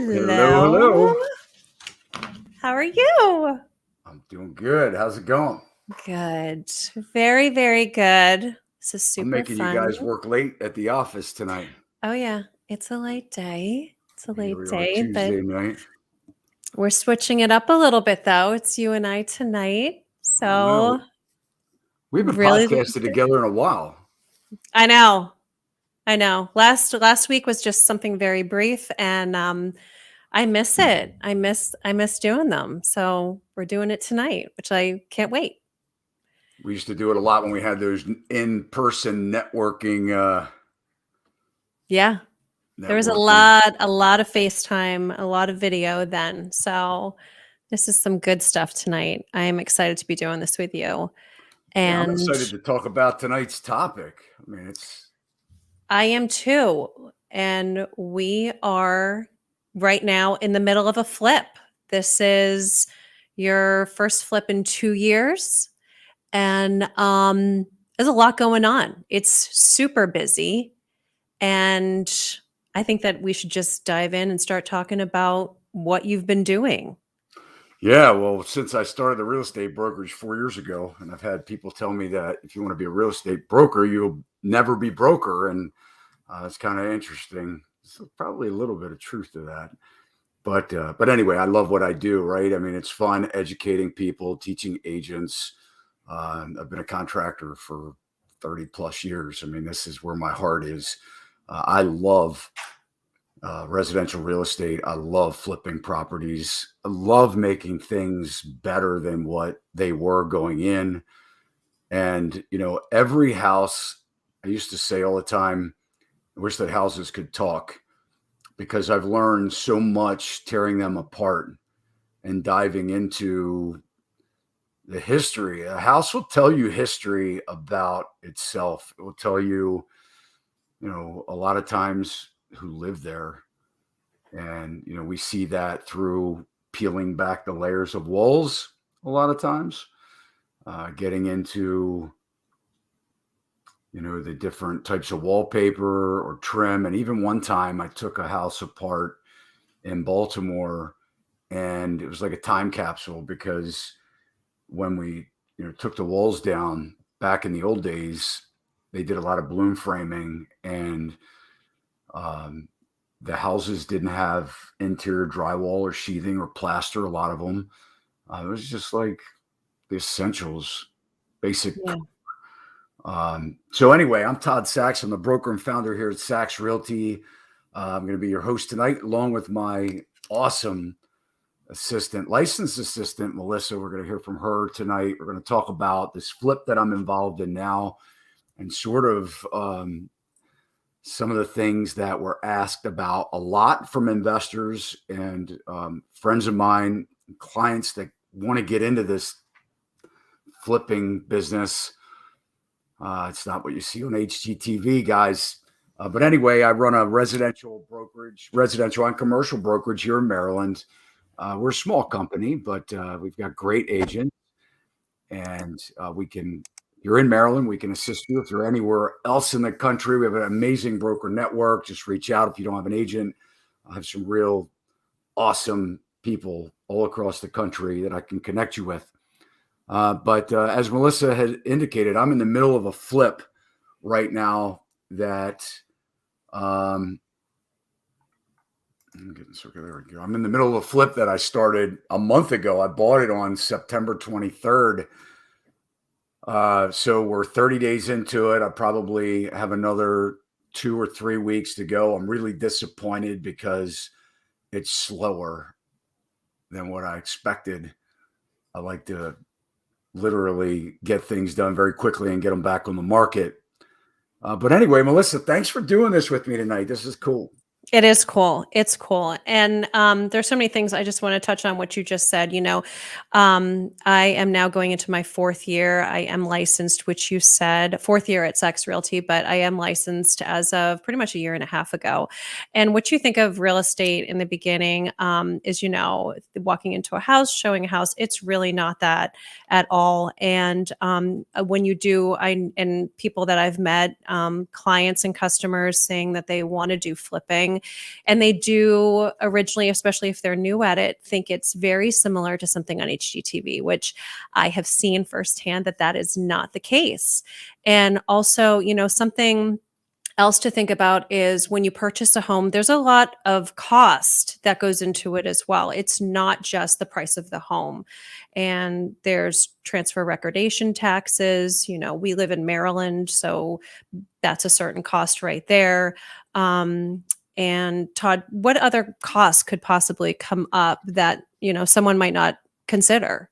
Hello, Hello. hello. How are you? I'm doing good. How's it going? Good. Very, very good. This is I'm super making you fun. guys work late at the office tonight. Oh, yeah. It's a late day. It's a Here late we are, day, but Tuesday night. we're switching it up a little bit, though. It's you and I tonight. I So, know. We haven't really, podcasted together in a while. I know. I know. Last week was just something very brief, and I miss it. I miss doing them. So we're doing it tonight, which I can't wait. We used to do it a lot when we had those in-person networking. Yeah. There was a Networking. lot of FaceTime, a lot of video then. So this is some good stuff tonight. I am excited to be doing this with you. Yeah, I'm And excited to talk about tonight's topic. I mean, it's I am too. And we are right now in the middle of a flip. This is your first flip in 2 years. And there's a lot going on. It's super busy. And I think that we should just dive in and start talking about what you've been doing. yeah. Well, since I started the real estate brokerage 4 years ago, and I've had people tell me that if you want to be a real estate broker, you'll never be broker, and it's kind of interesting. So probably a little bit of truth to that. But anyway, I love what I do, right? I mean, it's fun educating people, teaching agents. I've been a contractor for 30 plus years. I mean, this is where my heart is. I love residential real estate. I love flipping properties. I love making things better than what they were going in. And, every house, I used to say all the time, I wish that houses could talk, because I've learned so much tearing them apart and diving into the history. A house will tell you history about itself. It will tell you, a lot of times who lived there. And, we see that through peeling back the layers of walls a lot of times, getting into, the different types of wallpaper or trim. And even one time I took a house apart in Baltimore, and it was like a time capsule, because when we took the walls down back in the old days, they did a lot of bloom framing, and the houses didn't have interior drywall or sheathing or plaster. A lot of them, it was just like the essentials, basic. Yeah. So anyway, I'm Todd Sachs. I'm the broker and founder here at Sachs Realty. I'm going to be your host tonight, along with my awesome licensed assistant, Melissa. We're going to hear from her tonight. We're going to talk about this flip that I'm involved in now, and sort of some of the things that were asked about a lot from investors and friends of mine, clients that want to get into this flipping business. It's not what you see on HGTV, guys. But anyway, I run a residential and commercial brokerage here in Maryland. We're a small company, but we've got great agents, and you're in Maryland, we can assist you. If you're anywhere else in the country, we have an amazing broker network. Just reach out if you don't have an agent. I have some real awesome people all across the country that I can connect you with. But as Melissa had indicated, I'm in the middle of a flip right now that I'm in the middle of a flip that I started a month ago. I bought it on September 23rd. So we're 30 days into it. I probably have another 2 or 3 weeks to go. I'm really disappointed because it's slower than what I expected. I like to literally get things done very quickly and get them back on the market. But anyway, Melissa, thanks for doing this with me tonight. This is cool. It is cool. It's cool. And there's so many things I just want to touch on what you just said. I am now going into my 4th year. I am licensed, which you said, 4th year at Sachs Realty, but I am licensed as of pretty much a year and a half ago. And what you think of real estate in the beginning is, walking into a house, showing a house. It's really not that at all. And when you do, and people that I've met, clients and customers saying that they want to do flipping, something. And they do originally, especially if they're new at it, think it's very similar to something on HGTV, which I have seen firsthand that is not the case. And also, something else to think about is when you purchase a home, there's a lot of cost that goes into it as well. It's not just the price of the home. And there's transfer recordation taxes. We live in Maryland, so that's a certain cost right there. And Todd, what other costs could possibly come up that, someone might not consider?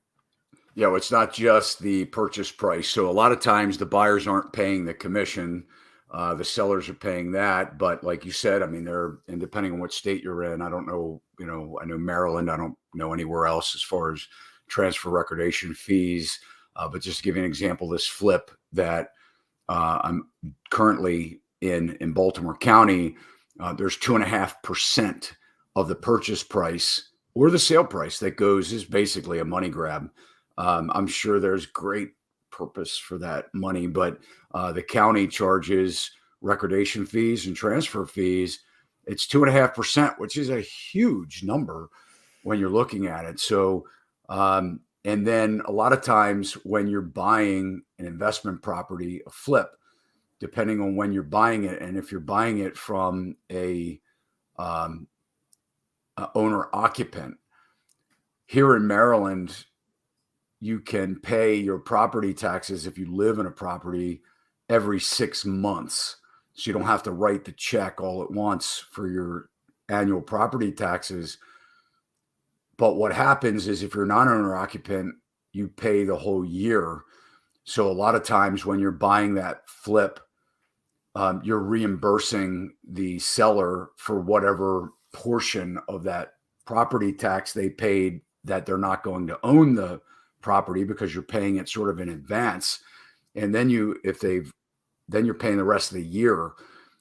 Yeah, well, it's not just the purchase price. So a lot of times the buyers aren't paying the commission. The sellers are paying that. But like you said, I mean, and depending on what state you're in, I don't know, I know Maryland, I don't know anywhere else as far as transfer recordation fees. But just to give you an example, this flip that I'm currently in Baltimore County, there's 2.5% of the purchase price or the sale price that is basically a money grab. I'm sure there's great purpose for that money, but the county charges recordation fees and transfer fees. It's 2.5%, which is a huge number when you're looking at it. So, and then a lot of times when you're buying an investment property, a flip, depending on when you're buying it, and if you're buying it from a owner occupant here in Maryland, you can pay your property taxes if you live in a property every 6 months. So you don't have to write the check all at once for your annual property taxes. But what happens is if you're not an owner occupant, you pay the whole year. So a lot of times when you're buying that flip, you're reimbursing the seller for whatever portion of that property tax they paid that they're not going to own the property because you're paying it sort of in advance. And then you're paying the rest of the year.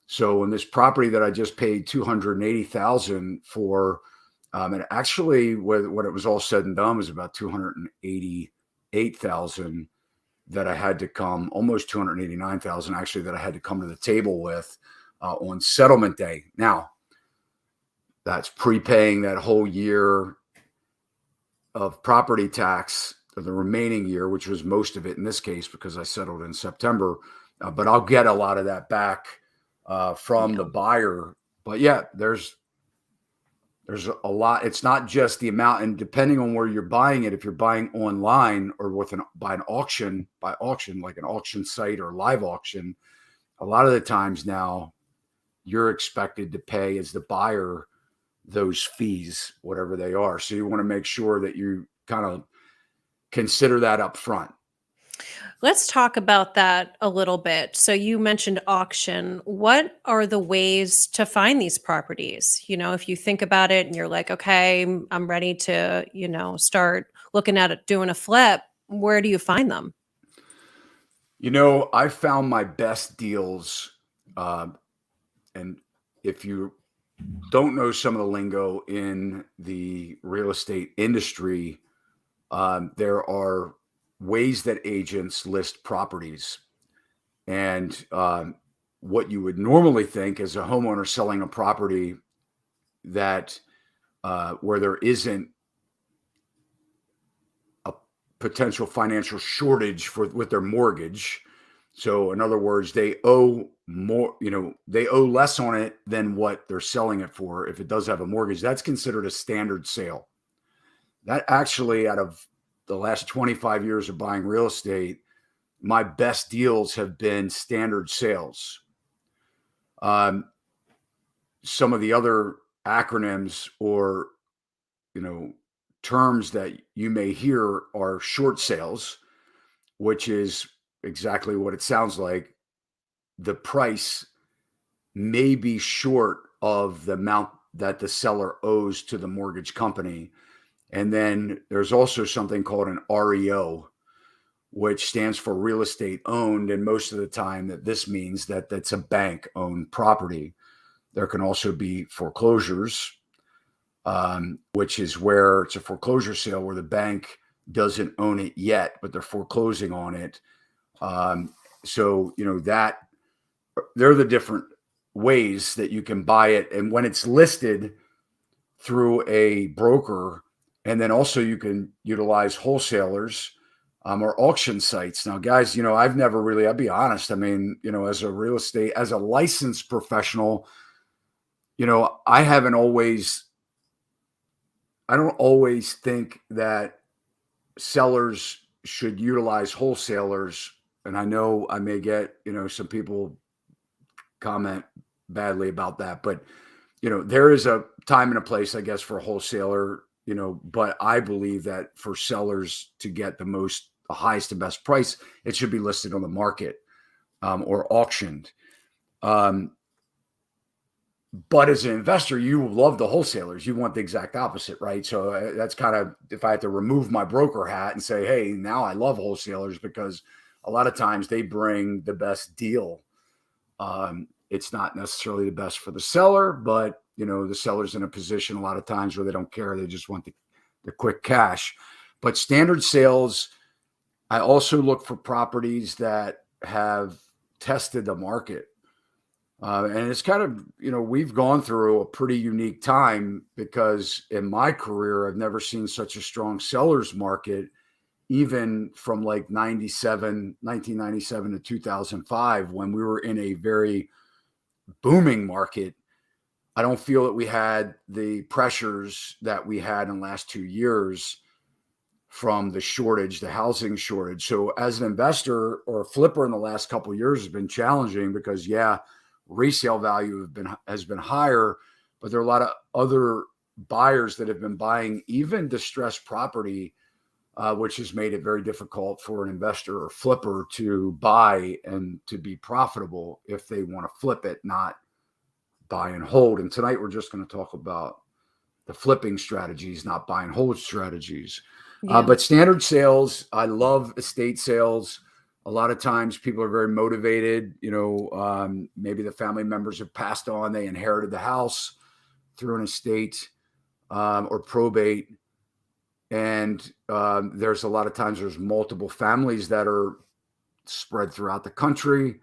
So in this property that I just paid $280,000 for, and actually when it was all said and done was about $288,000 that I had to come, almost $289,000 actually, that I had to come to the table with on settlement day. Now, that's prepaying that whole year of property tax, the remaining year, which was most of it in this case because I settled in September. But I'll get a lot of that back from the buyer. But yeah, there's a lot. It's not just the amount, and depending on where you're buying it, if you're buying online or by an auction, like an auction site or live auction, a lot of the times now you're expected to pay as the buyer those fees, whatever they are. So you want to make sure that you kind of consider that up front. Let's talk about that a little bit. So you mentioned auction. What are the ways to find these properties? If you think about it and you're like, okay, I'm ready to, start looking at it, doing a flip, where do you find them? I found my best deals. And if you don't know some of the lingo in the real estate industry, there are ways that agents list properties. And what you would normally think as a homeowner selling a property that where there isn't a potential financial shortage with their mortgage. So in other words, they owe more, they owe less on it than what they're selling it for. If it does have a mortgage, that's considered a standard sale. That actually, out of the last 25 years of buying real estate, my best deals have been standard sales. Some of the other acronyms or, terms that you may hear are short sales, which is exactly what it sounds like. The price may be short of the amount that the seller owes to the mortgage company. And then there's also something called an REO, which stands for real estate owned. And most of the time this means that that's a bank owned property. There can also be foreclosures, which is where it's a foreclosure sale where the bank doesn't own it yet, but they're foreclosing on it. So, that they're the different ways that you can buy it. And when it's listed through a broker, and then also you can utilize wholesalers or auction sites. Now, guys, I've never really, I'll be honest. I mean, as a real estate, as a licensed professional, I don't always think that sellers should utilize wholesalers. And I know I may get, some people comment badly about that, but there is a time and a place, I guess, for a wholesaler, but I believe that for sellers to get the highest and best price, it should be listed on the market or auctioned. But as an investor, you love the wholesalers. You want the exact opposite, right? So that's kind of, if I had to remove my broker hat and say, hey, now I love wholesalers because a lot of times they bring the best deal. It's not necessarily the best for the seller, but the seller's in a position a lot of times where they don't care. They just want the quick cash. But standard sales, I also look for properties that have tested the market. And it's kind of, we've gone through a pretty unique time because in my career, I've never seen such a strong seller's market, even from like 1997 to 2005, when we were in a very booming market. I don't feel that we had the pressures that we had in the last 2 years from the housing shortage. So as an investor or a flipper in the last couple of years has been challenging because, resale value has been higher, but there are a lot of other buyers that have been buying even distressed property, which has made it very difficult for an investor or flipper to buy and to be profitable if they want to flip it, not buy and hold. And tonight we're just going to talk about the flipping strategies, not buy and hold strategies. Yeah. But standard sales, I love estate sales. A lot of times people are very motivated. Maybe the family members have passed on, they inherited the house through an estate or probate. And there's a lot of times there's multiple families that are spread throughout the country.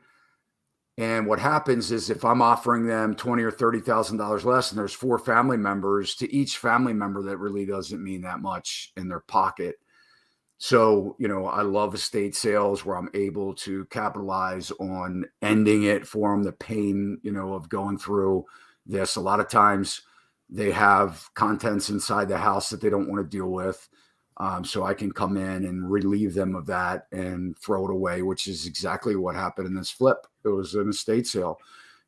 And what happens is if I'm offering them $20,000 or $30,000 less, and there's 4 family members, to each family member, that really doesn't mean that much in their pocket. So, I love estate sales where I'm able to capitalize on ending it for them, the pain, of going through this. A lot of times they have contents inside the house that they don't want to deal with. So I can come in and relieve them of that and throw it away, which is exactly what happened in this flip. It was an estate sale,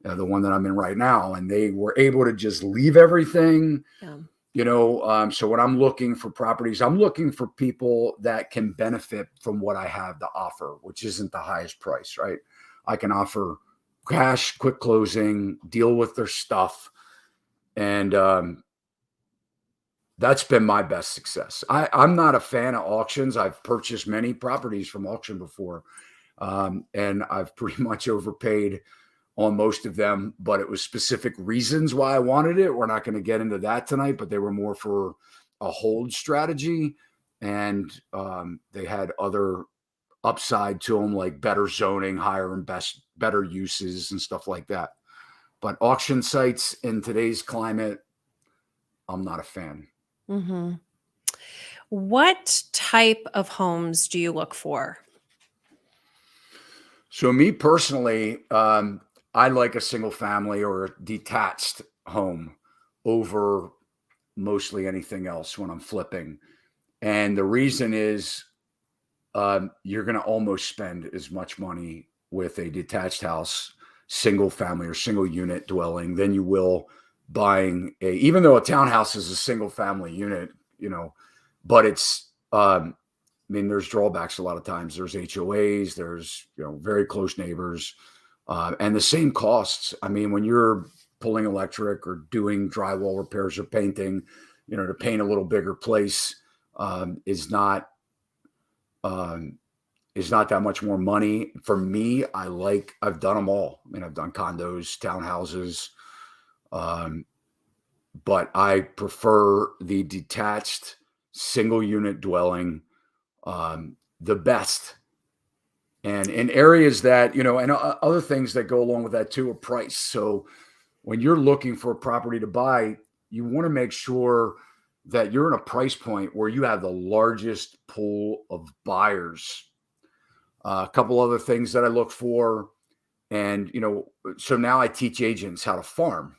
the one that I'm in right now, and they were able to just leave everything. Yeah. So when I'm looking for properties, I'm looking for people that can benefit from what I have to offer, which isn't the highest price, right? I can offer cash, quick closing, deal with their stuff. And that's been my best success. I'm not a fan of auctions. I've purchased many properties from auction before. And I've pretty much overpaid on most of them, but it was specific reasons why I wanted it. We're not going to get into that tonight, but they were more for a hold strategy. And they had other upside to them, like better zoning, higher and better uses and stuff like that. But auction sites in today's climate, I'm not a fan. Mm-hmm. What type of homes do you look for? So me personally, I like a single family or a detached home over mostly anything else when I'm flipping. And the reason is you're going to almost spend as much money with a detached house, single family or single unit dwelling than you will buying even though a townhouse is a single family unit, but it's, there's drawbacks a lot of times. There's HOAs, there's, very close neighbors, and the same costs. When you're pulling electric or doing drywall repairs or painting, to paint a little bigger place is not that much more money. For me, I've done them all. I've done condos, townhouses, but I prefer the detached single unit dwelling the best. And in areas that, and other things that go along with that too are price. So when you're looking for a property to buy, you want to make sure that you're in a price point where you have the largest pool of buyers. A couple other things that I look for, and so now I teach agents how to farm,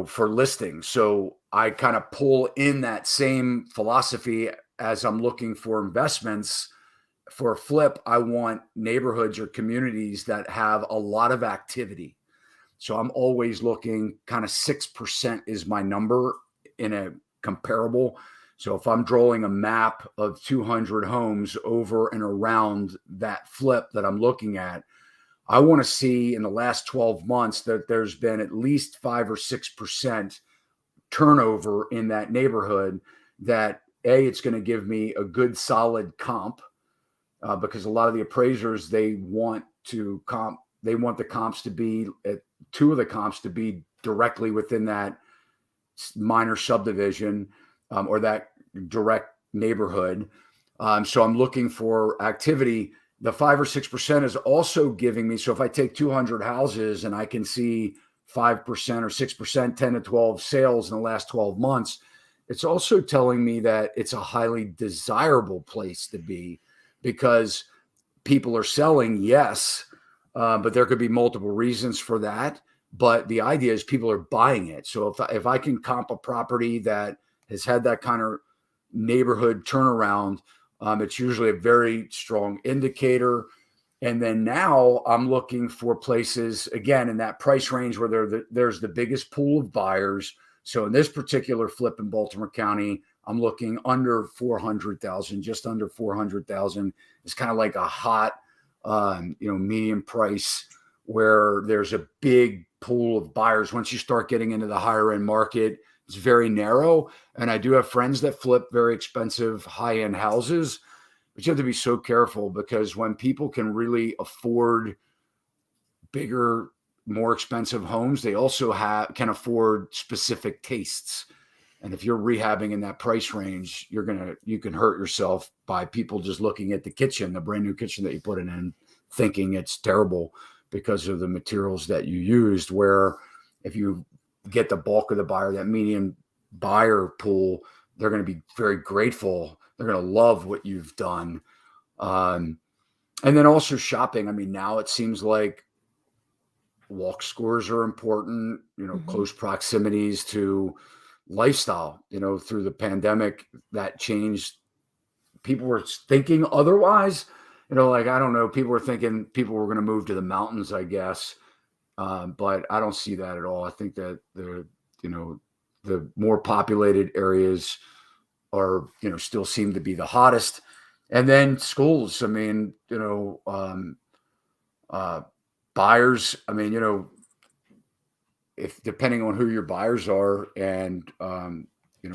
for listings. So I kind of pull in that same philosophy as I'm looking for investments. For a flip, I want neighborhoods or communities that have a lot of activity. So I'm always looking, kind of 6% is my number in a comparable. So if I'm drawing a map of 200 homes over and around that flip that I'm looking at, I want to see in the last 12 months that there's been at least 5 or 6% turnover in that neighborhood. That it's going to give me a good solid comp, because a lot of the appraisers, they want the comps to be two of the comps to be directly within that minor subdivision, or that direct neighborhood. So I'm looking for activity. The 5 or 6% is also giving me, so if I take 200 houses and I can see 5% or 6%, 10 to 12 sales in the last 12 months, it's also telling me that it's a highly desirable place to be, because people are selling, yes, but there could be multiple reasons for that. But the idea is people are buying it. So if I can comp a property that has had that kind of neighborhood turnaround, it's usually a very strong indicator. And then now I'm looking for places, again, in that price range where there's the biggest pool of buyers. So in this particular flip in Baltimore County, I'm looking under 400,000, just under 400,000. It's kind of like a hot, medium price where there's a big pool of buyers. Once you start getting into the higher end market, it's very narrow. And I do have friends that flip very expensive high-end houses, but you have to be so careful, because when people can really afford bigger, more expensive homes, they also can afford specific tastes. And if you're rehabbing in that price range, you can hurt yourself by people just looking at the kitchen, the brand new kitchen that you put in, thinking it's terrible because of the materials that you used. Where if you get the bulk of the buyer, that median buyer pool, they're going to be very grateful. They're going to love what you've done. And then also shopping. I mean, now it seems like walk scores are important, close proximities to lifestyle. Through the pandemic, that changed. People were thinking otherwise. Like, I don't know, people were thinking people were going to move to the mountains, I guess. But I don't see that at all. I think that the more populated areas are, still seem to be the hottest. And then schools. I mean, buyers. I mean, if depending on who your buyers are, and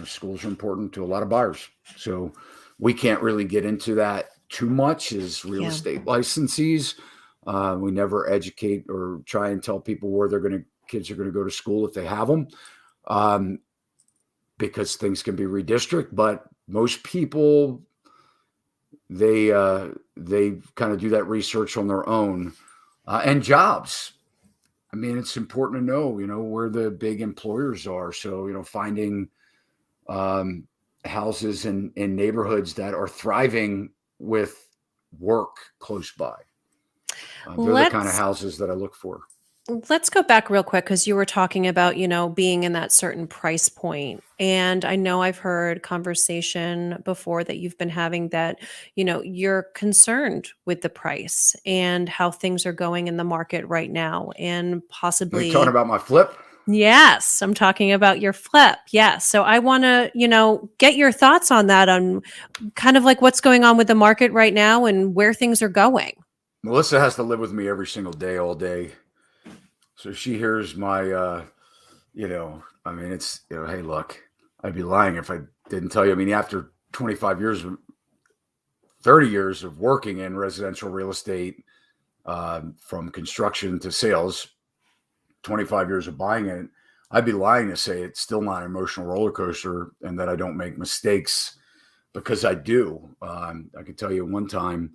schools are important to a lot of buyers. So we can't really get into that too much as real estate licensees. We never educate or try and tell people where kids are going to go to school if they have them, because things can be redistricted. But most people, they kind of do that research on their own. And jobs. I mean, it's important to know, where the big employers are. So, finding houses in neighborhoods that are thriving with work close by. They're the kind of houses that I look for. Let's go back real quick, because you were talking about, being in that certain price point. And I know I've heard conversation before that you've been having that, you're concerned with the price and how things are going in the market right now, and possibly. Are you talking about my flip? Yes, I'm talking about your flip. Yes. So I want to, get your thoughts on that, on kind of like what's going on with the market right now and where things are going. Melissa has to live with me every single day, all day. So she hears my, I mean, it's, hey, look, I'd be lying if I didn't tell you. I mean, after 25 years, 30 years of working in residential real estate, from construction to sales, 25 years of buying it, I'd be lying to say it's still not an emotional roller coaster and that I don't make mistakes, because I do. I can tell you one time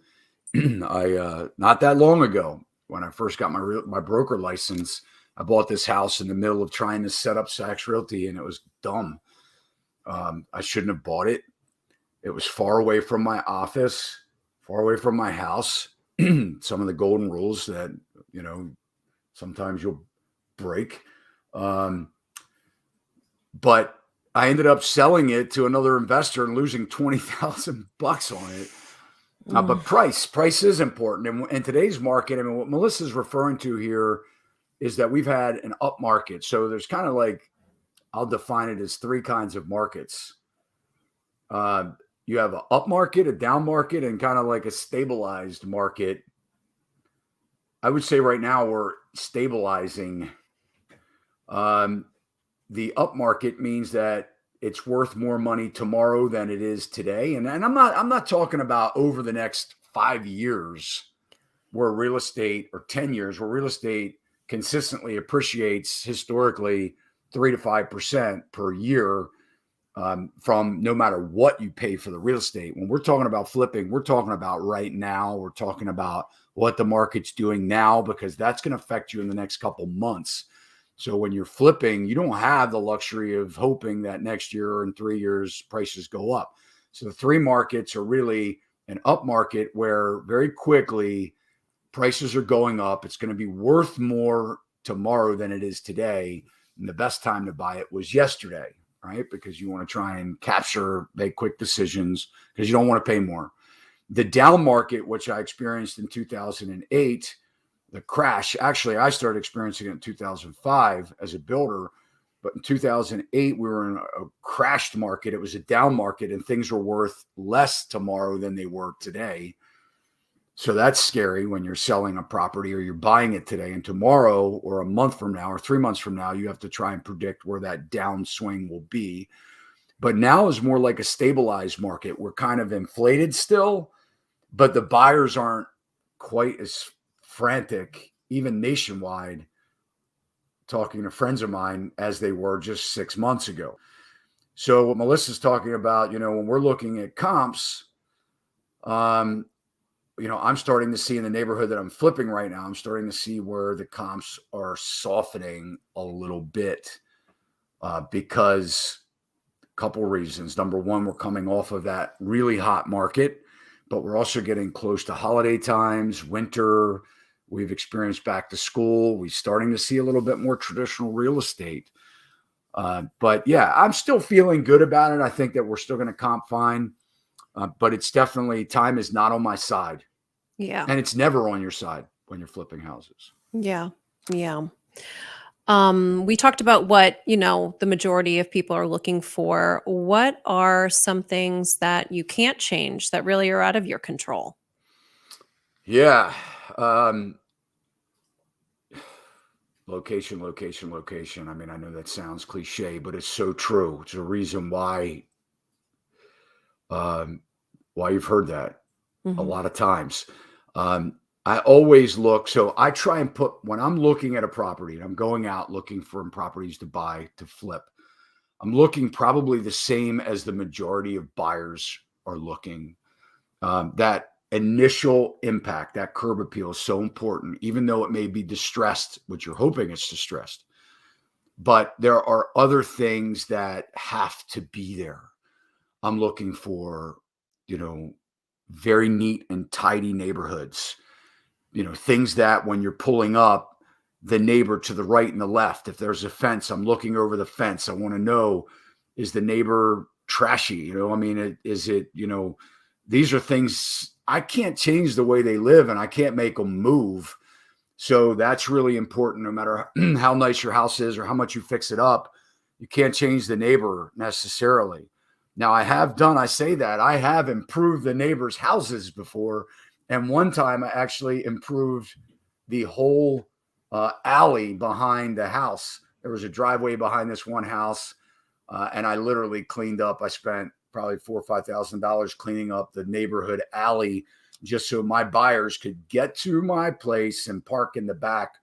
Not that long ago, when I first got my broker license, I bought this house in the middle of trying to set up Sachs Realty, and it was dumb. I shouldn't have bought it. It was far away from my office, far away from my house. Some of the golden rules that, sometimes you'll break. But I ended up selling it to another investor and losing $20,000 on it. But price is important. And in today's market, I mean, what Melissa's referring to here is that we've had an up market. So there's kind of like, I'll define it as three kinds of markets. You have an up market, a down market, and kind of like a stabilized market. I would say right now we're stabilizing. The up market means that it's worth more money tomorrow than it is today. And I'm not talking about over the next 5 years where real estate, or 10 years where real estate consistently appreciates historically 3 to 5% per year, from no matter what you pay for the real estate. When we're talking about flipping, we're talking about right now. We're talking about what the market's doing now, because that's going to affect you in the next couple months. So when you're flipping, you don't have the luxury of hoping that next year or in 3 years prices go up. So the three markets are really an up market where very quickly prices are going up. It's going to be worth more tomorrow than it is today. And the best time to buy it was yesterday, right? Because you want to try and make quick decisions because you don't want to pay more. The down market, which I experienced in 2008, the crash, actually, I started experiencing it in 2005 as a builder, but in 2008, we were in a crashed market. It was a down market, and things were worth less tomorrow than they were today. So that's scary when you're selling a property or you're buying it today, and tomorrow or a month from now or 3 months from now, you have to try and predict where that downswing will be. But now is more like a stabilized market. We're kind of inflated still, but the buyers aren't quite as frantic, even nationwide, talking to friends of mine, as they were just 6 months ago. So what Melissa's talking about, when we're looking at comps, I'm starting to see in the neighborhood that I'm flipping right now, I'm starting to see where the comps are softening a little bit, because a couple of reasons. Number one, we're coming off of that really hot market, but we're also getting close to holiday times, winter. We've experienced back to school. We're starting to see a little bit more traditional real estate. But yeah, I'm still feeling good about it. I think that we're still going to comp fine, but it's definitely, time is not on my side. Yeah. And it's never on your side when you're flipping houses. Yeah. Yeah. We talked about what, the majority of people are looking for. What are some things that you can't change that really are out of your control? Yeah. Location, location, location. I mean, I know that sounds cliche, but it's so true. It's a reason why you've heard that a lot of times. I always look, so I try and when I'm looking at a property and I'm going out looking for properties to buy, to flip, I'm looking probably the same as the majority of buyers are looking. That initial impact, that curb appeal is so important, even though it may be distressed, which you're hoping it's distressed. But there are other things that have to be there. I'm looking for, very neat and tidy neighborhoods, things that when you're pulling up, the neighbor to the right and the left, if there's a fence, I'm looking over the fence. I want to know, is the neighbor trashy? Is it, these are things I can't change the way they live, and I can't make them move. So that's really important. No matter how nice your house is or how much you fix it up, you can't change the neighbor necessarily. Now, I have improved the neighbors' houses before. And one time I actually improved the whole alley behind the house. There was a driveway behind this one house, and I literally cleaned up. I spent probably $4,000 or $5,000 cleaning up the neighborhood alley just so my buyers could get to my place and park in the back.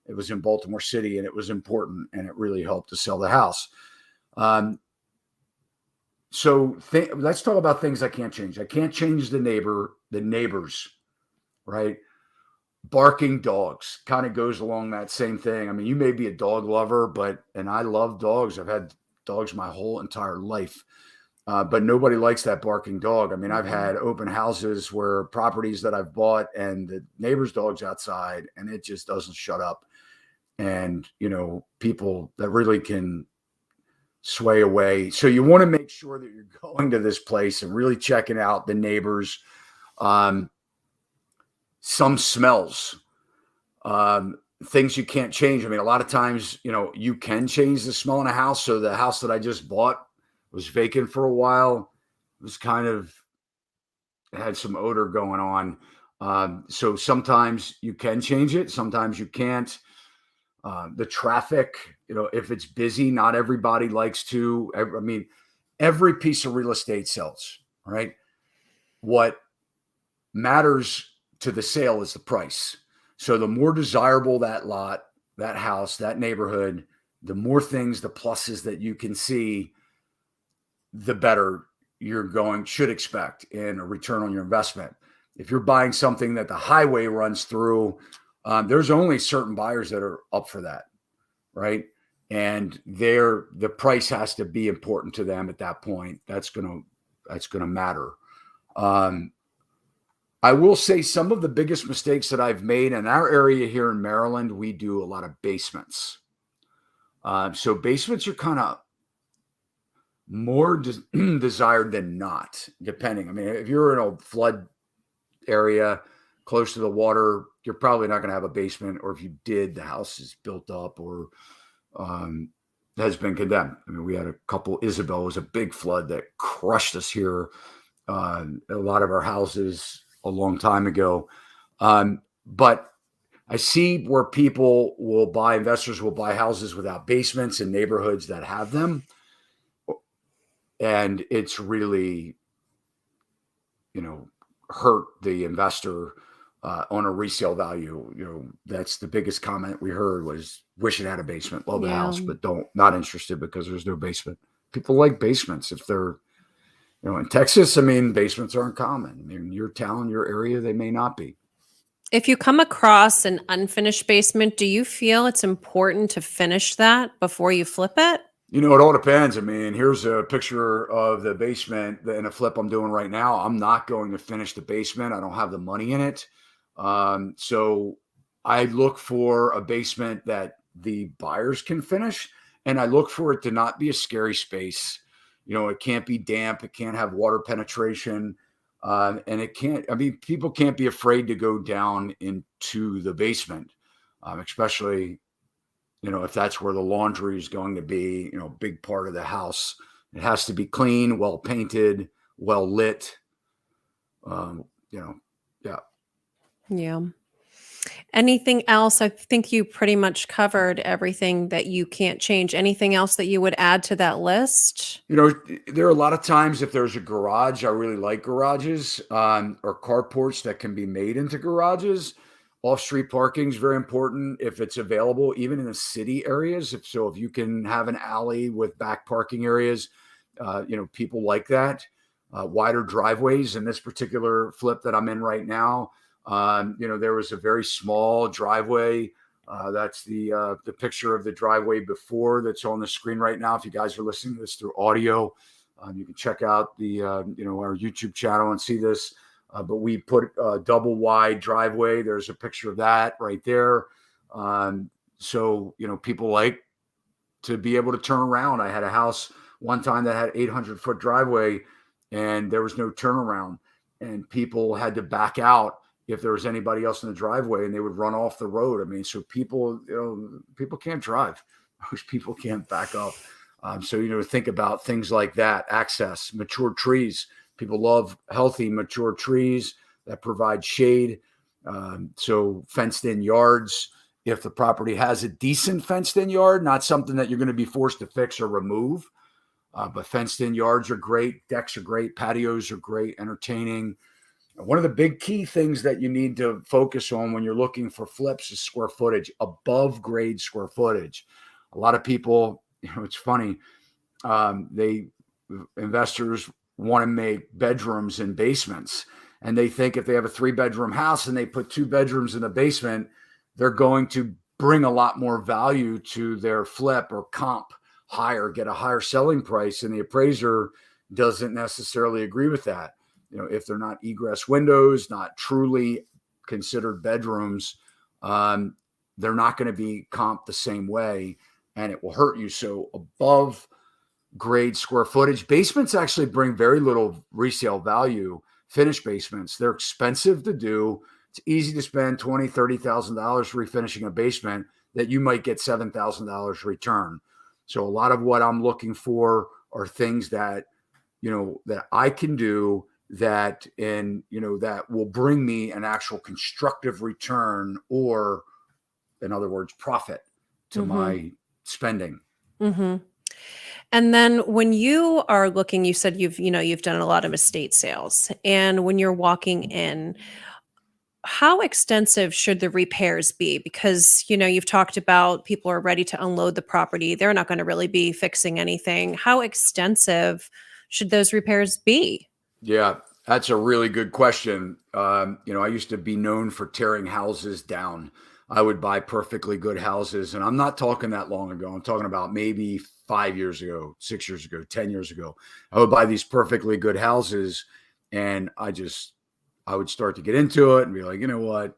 It was in Baltimore City, and it was important, and it really helped to sell the house. So let's talk about things I can't change. I can't change the neighbors. right? Barking dogs kind of goes along that same thing. I mean, you may be a dog lover, and I love dogs. I've had dogs my whole entire life. But nobody likes that barking dog. I mean, I've had open houses where properties that I've bought and the neighbor's dog's outside and it just doesn't shut up. And, people that really can sway away. So you want to make sure that you're going to this place and really checking out the neighbors. Some smells, things you can't change. I mean, a lot of times, you can change the smell in a house. So the house that I just bought was vacant for a while. It was it had some odor going on. So sometimes you can change it. Sometimes you can't. The traffic, if it's busy, not everybody likes to. I mean, every piece of real estate sells, right? What matters to the sale is the price. So the more desirable that lot, that house, that neighborhood, the more things, the pluses that you can see, the better should expect in a return on your investment. If you're buying something that the highway runs through, there's only certain buyers that are up for that, right? And the price has to be important to them at that point. That's gonna matter. I will say some of the biggest mistakes that I've made in our area here in Maryland, we do a lot of basements. So basements are kind of more desired than not, depending. I mean, if you're in a flood area close to the water, you're probably not going to have a basement, or if you did, the house is built up or has been condemned. I mean, we had a couple. Isabel was a big flood that crushed us here. A lot of our houses a long time ago. But I see where investors will buy houses without basements in neighborhoods that have them. And it's really, hurt the investor on a resale value. That's the biggest comment we heard was, wish it had a basement, love the house, but not interested because there's no basement. People like basements if they're, in Texas, I mean, basements aren't common. In your town, your area, they may not be. If you come across an unfinished basement, do you feel it's important to finish that before you flip it? It all depends. I mean, here's a picture of the basement in a flip I'm doing right now. I'm not going to finish the basement. I don't have the money in it. So I look for a basement that the buyers can finish, and I look for it to not be a scary space. It can't be damp. It can't have water penetration. And people can't be afraid to go down into the basement, especially, if that's where the laundry is going to be, a big part of the house. It has to be clean, well painted, well lit. Yeah. Yeah. Anything else? I think you pretty much covered everything that you can't change. Anything else that you would add to that list? There are a lot of times if there's a garage, I really like garages, or carports that can be made into garages. Off-street parking is very important if it's available, even in the city areas. If you can have an alley with back parking areas, people like that. Wider driveways in this particular flip that I'm in right now. There was a very small driveway. That's the picture of the driveway before that's on the screen right now. If you guys are listening to this through audio, you can check out the our YouTube channel and see this. But we put a double wide driveway. There's a picture of that right there. So people like to be able to turn around. I had a house one time that had 800-foot driveway, and there was no turnaround, and people had to back out if there was anybody else in the driveway, and they would run off the road. I mean, so people can't drive. Most people can't back up. So, think about things like that. Access, mature trees. People love healthy, mature trees that provide shade. So fenced in yards. If the property has a decent fenced in yard, not something that you're going to be forced to fix or remove, but fenced in yards are great. Decks are great. Patios are great, entertaining. One of the big key things that you need to focus on when you're looking for flips is square footage, above grade square footage. A lot of people, it's funny, investors want to make bedrooms in basements. and they think if they have a 3-bedroom house and they put 2 bedrooms in the basement, they're going to bring a lot more value to their flip or comp higher, get a higher selling price. And the appraiser doesn't necessarily agree with that. If they're not egress windows, not truly considered bedrooms, they're not going to be comped the same way, and it will hurt you. So above grade square footage, basements actually bring very little resale value. Finished basements, they're expensive to do. It's easy to spend $20,000, $30,000 refinishing a basement that you might get $7,000 return. So a lot of what I'm looking for are things that, that I can do that, and, that will bring me an actual constructive return, or in other words, profit to my spending. Mm-hmm. And then when you are looking, you said you've done a lot of estate sales, and when you're walking in, how extensive should the repairs be? Because, you've talked about people are ready to unload the property. They're not going to really be fixing anything. How extensive should those repairs be? Yeah, that's a really good question. I used to be known for tearing houses down. I would buy perfectly good houses, and I'm not talking that long ago. I'm talking about maybe 5 years ago, 6 years ago, 10 years ago. I would buy these perfectly good houses, and I would start to get into it and be like, you know what,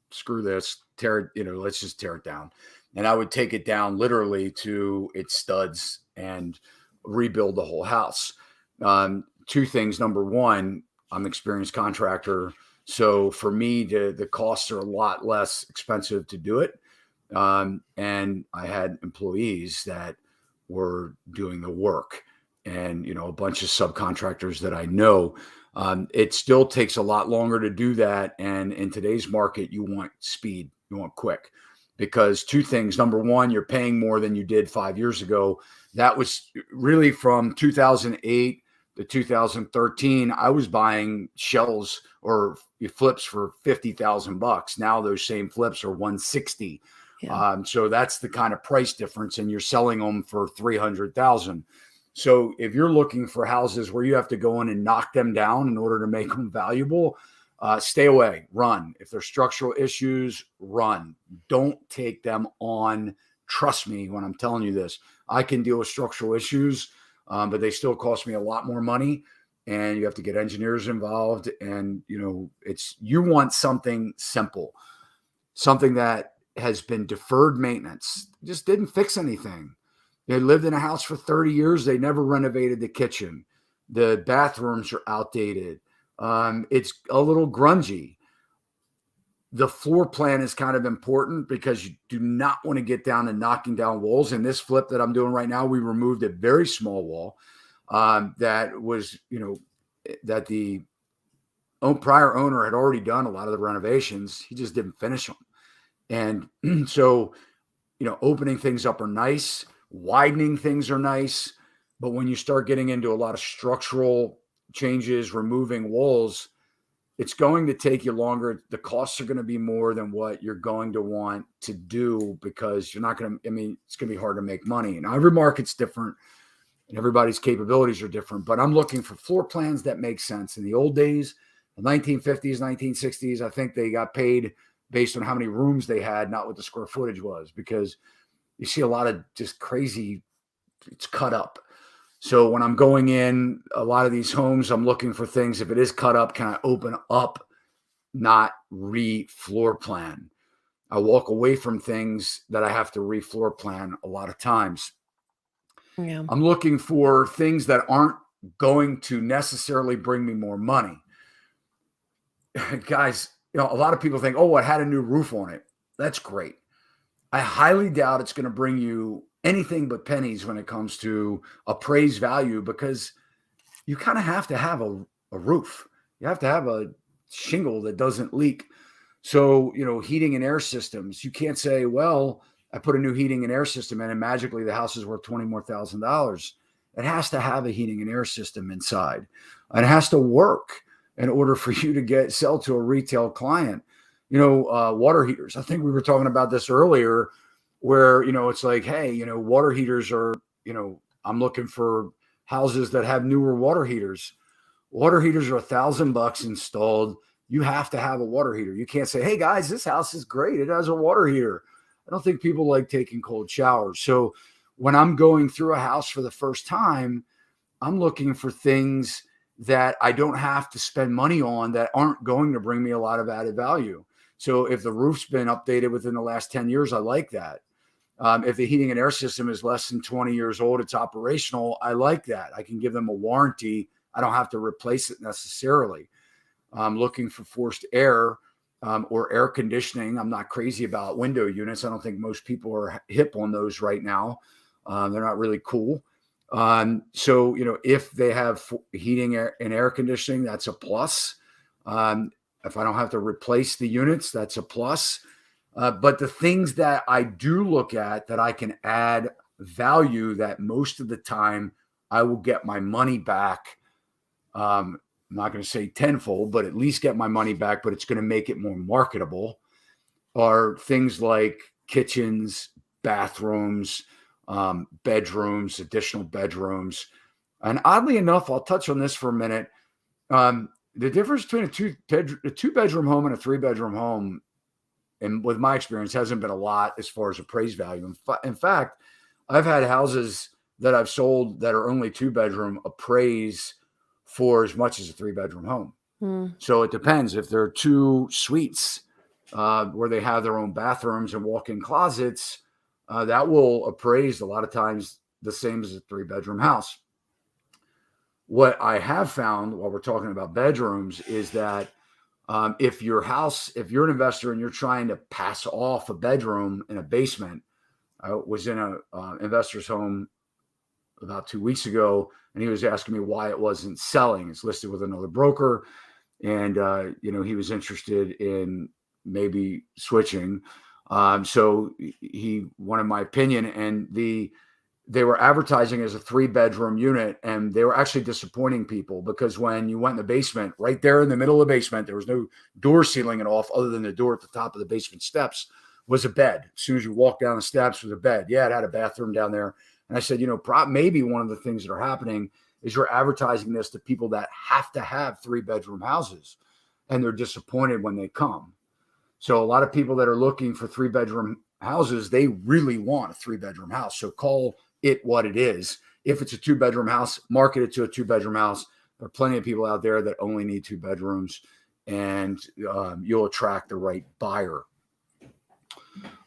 screw this, tear it, let's just tear it down. And I would take it down literally to its studs and rebuild the whole house. Two things. Number one, I'm an experienced contractor. So for me, the costs are a lot less expensive to do it. And I had employees that were doing the work, and, a bunch of subcontractors that I know. It still takes a lot longer to do that. And in today's market, you want speed, you want quick, because two things. Number one, you're paying more than you did 5 years ago. That was really from 2008 to 2013. I was buying shells or flips for $50,000. Now those same flips are $160,000. Yeah. So that's the kind of price difference, and you're selling them for $300,000. So if you're looking for houses where you have to go in and knock them down in order to make them valuable, stay away, run. If there's structural issues, run. Don't take them on. Trust me when I'm telling you this. I can deal with structural issues, but they still cost me a lot more money, and you have to get engineers involved. And, you want something simple, something that has been deferred maintenance, just didn't fix anything. They lived in a house for 30 years. They never renovated the kitchen. The bathrooms are outdated. It's a little grungy. The floor plan is kind of important, because you do not want to get down and knocking down walls. In this flip that I'm doing right now, we removed a very small wall that was, that the prior owner had already done a lot of the renovations. He just didn't finish them. And so, opening things up are nice. Widening things are nice, but when you start getting into a lot of structural changes, removing walls, it's going to take you longer. The costs are going to be more than what you're going to want to do, because you're not going to, it's going to be hard to make money. And every market's different, and everybody's capabilities are different, but I'm looking for floor plans that make sense. In the old days, the 1950s, 1960s, I think they got paid based on how many rooms they had, not what the square footage was, because you see a lot of just crazy, it's cut up. So when I'm going in a lot of these homes, I'm looking for things. If it is cut up, can I open up, not re-floor plan? I walk away from things that I have to re-floor plan a lot of times. Yeah. I'm looking for things that aren't going to necessarily bring me more money. Guys, a lot of people think, oh, it had a new roof on it. That's great. I highly doubt it's going to bring you anything but pennies when it comes to appraised value, because you kind of have to have a roof. You have to have a shingle that doesn't leak. So, heating and air systems, you can't say, well, I put a new heating and air system in and magically the house is worth $20,000 more. It has to have a heating and air system inside, and it has to work in order for you to sell to a retail client. Water heaters. I think we were talking about this earlier, where, it's like, hey, water heaters are, I'm looking for houses that have newer water heaters. Water heaters are $1,000 installed. You have to have a water heater. You can't say, hey guys, this house is great, it has a water heater. I don't think people like taking cold showers. So when I'm going through a house for the first time, I'm looking for things that I don't have to spend money on that aren't going to bring me a lot of added value. So if the roof's been updated within the last 10 years, I like that. If the heating and air system is less than 20 years old, it's operational, I like that. I can give them a warranty. I don't have to replace it necessarily. I'm looking for forced air or air conditioning. I'm not crazy about window units. I don't think most people are hip on those right now. They're not really cool. So, if they have heating and air conditioning, that's a plus. If I don't have to replace the units, that's a plus. But the things that I do look at that I can add value, that most of the time I will get my money back. I'm not going to say tenfold, but at least get my money back, but it's going to make it more marketable, are things like kitchens, bathrooms, bedrooms, additional bedrooms. And oddly enough, I'll touch on this for a minute. The difference between a two-bedroom home and a three-bedroom home, and with my experience, hasn't been a lot as far as appraised value. In fact, I've had houses that I've sold that are only two-bedroom appraise for as much as a three-bedroom home. So it depends. If there are two suites where they have their own bathrooms and walk-in closets, that will appraise a lot of times the same as a three-bedroom house. What I have found while we're talking about bedrooms is that if you're an investor and you're trying to pass off a bedroom in a basement, I was in a investor's home about 2 weeks ago, and he was asking me why it wasn't selling. It's listed with another broker, and he was interested in maybe switching. So he wanted my opinion, and they were advertising as a 3-bedroom unit, and they were actually disappointing people because when you went in the basement, right there in the middle of the basement, there was no door sealing it off other than the door at the top of the basement steps was a bed. As soon as you walk down the steps was a bed. Yeah, it had a bathroom down there. And I said, maybe one of the things that are happening is you're advertising this to people that have to have 3-bedroom houses, and they're disappointed when they come. So a lot of people that are looking for 3-bedroom houses, they really want a 3-bedroom house. So call it what it is. If it's a 2-bedroom house, market it to a 2-bedroom house. There are plenty of people out there that only need 2 bedrooms, and you'll attract the right buyer.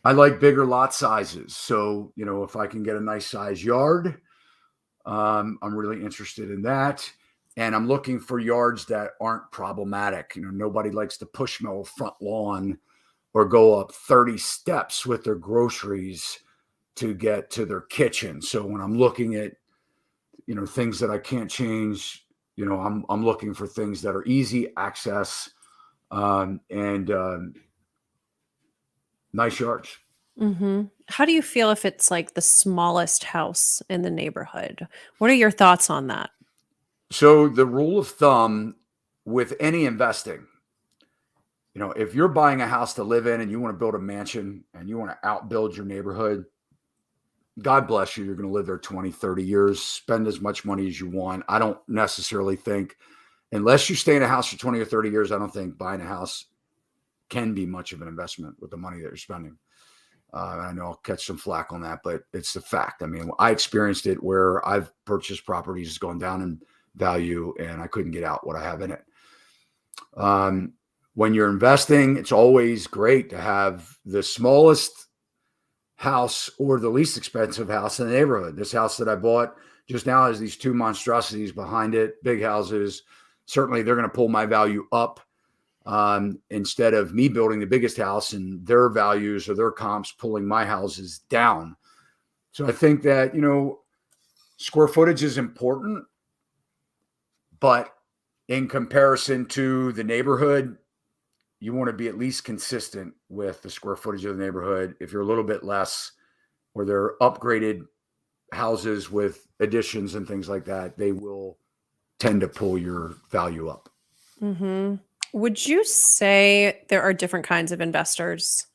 I like bigger lot sizes. So, if I can get a nice size yard, I'm really interested in that. And I'm looking for yards that aren't problematic. Nobody likes to push mow a front lawn or go up 30 steps with their groceries to get to their kitchen. So when I'm looking at, things that I can't change, I'm looking for things that are easy access and nice yards. Mm-hmm. How do you feel if it's like the smallest house in the neighborhood? What are your thoughts on that? So the rule of thumb with any investing, if you're buying a house to live in and you want to build a mansion and you want to outbuild your neighborhood, God bless you. You're going to live there 20, 30 years, spend as much money as you want. I don't necessarily think, unless you stay in a house for 20 or 30 years, I don't think buying a house can be much of an investment with the money that you're spending. I know I'll catch some flack on that, but it's the fact. I mean, I experienced it where I've purchased properties going down in value and I couldn't get out what I have in it. When you're investing, it's always great to have the smallest house or the least expensive house in the neighborhood. This house that I bought just now has these 2 monstrosities behind it, big houses. Certainly they're going to pull my value up instead of me building the biggest house and their values or their comps pulling my houses down. So I think that, square footage is important, but in comparison to the neighborhood, you want to be at least consistent with the square footage of the neighborhood. If you're a little bit less, or they're upgraded houses with additions and things like that, they will tend to pull your value up. Mm-hmm. Would you say there are different kinds of investors?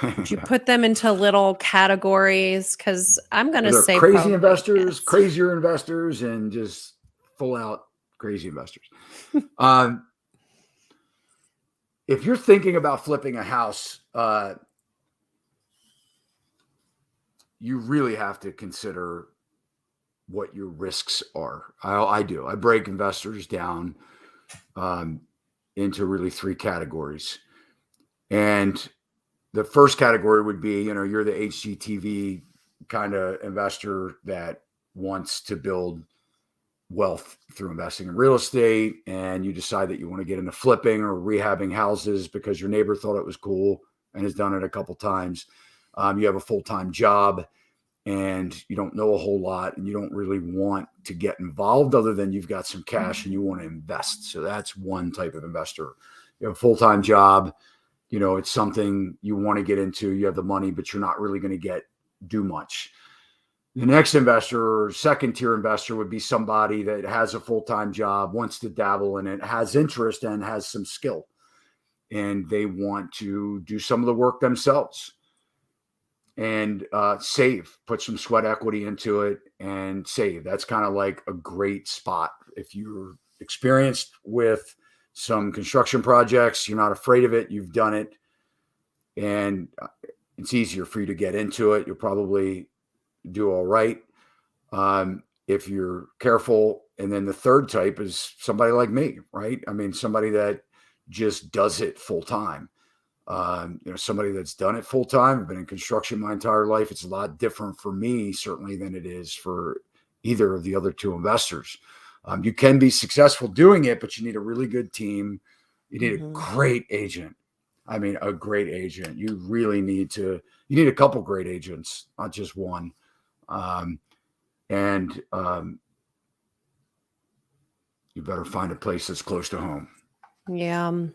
Would you put them into little categories? Because I'm going to say crazy probably investors, yes. crazier investors, and just full out crazy investors. Um, if you're thinking about flipping a house, you really have to consider what your risks are. I do. I break investors down into really three categories. And the first category would be, you're the HGTV kind of investor that wants to build wealth through investing in real estate, and you decide that you want to get into flipping or rehabbing houses because your neighbor thought it was cool and has done it a couple times. You have a full-time job and you don't know a whole lot and you don't really want to get involved other than you've got some cash and you want to invest. So that's one type of investor. You have a full-time job, it's something you want to get into, you have the money, but you're not really going to do much. The next investor or second tier investor would be somebody that has a full-time job, wants to dabble in it, has interest and has some skill, and they want to do some of the work themselves and save, put some sweat equity into it and save. That's kind of like a great spot. If you're experienced with some construction projects, you're not afraid of it, you've done it, and it's easier for you to get into it. You'll probably do all right if you're careful. And then the third type is somebody like me, right? I mean, somebody that just does it full time. Somebody that's done it full time. I've been in construction my entire life. It's a lot different for me, certainly, than it is for either of the other two investors. You can be successful doing it, but you need a really good team. You need a great agent. I mean, a great agent. You really need a couple great agents, not just one. You better find a place that's close to home. Yeah.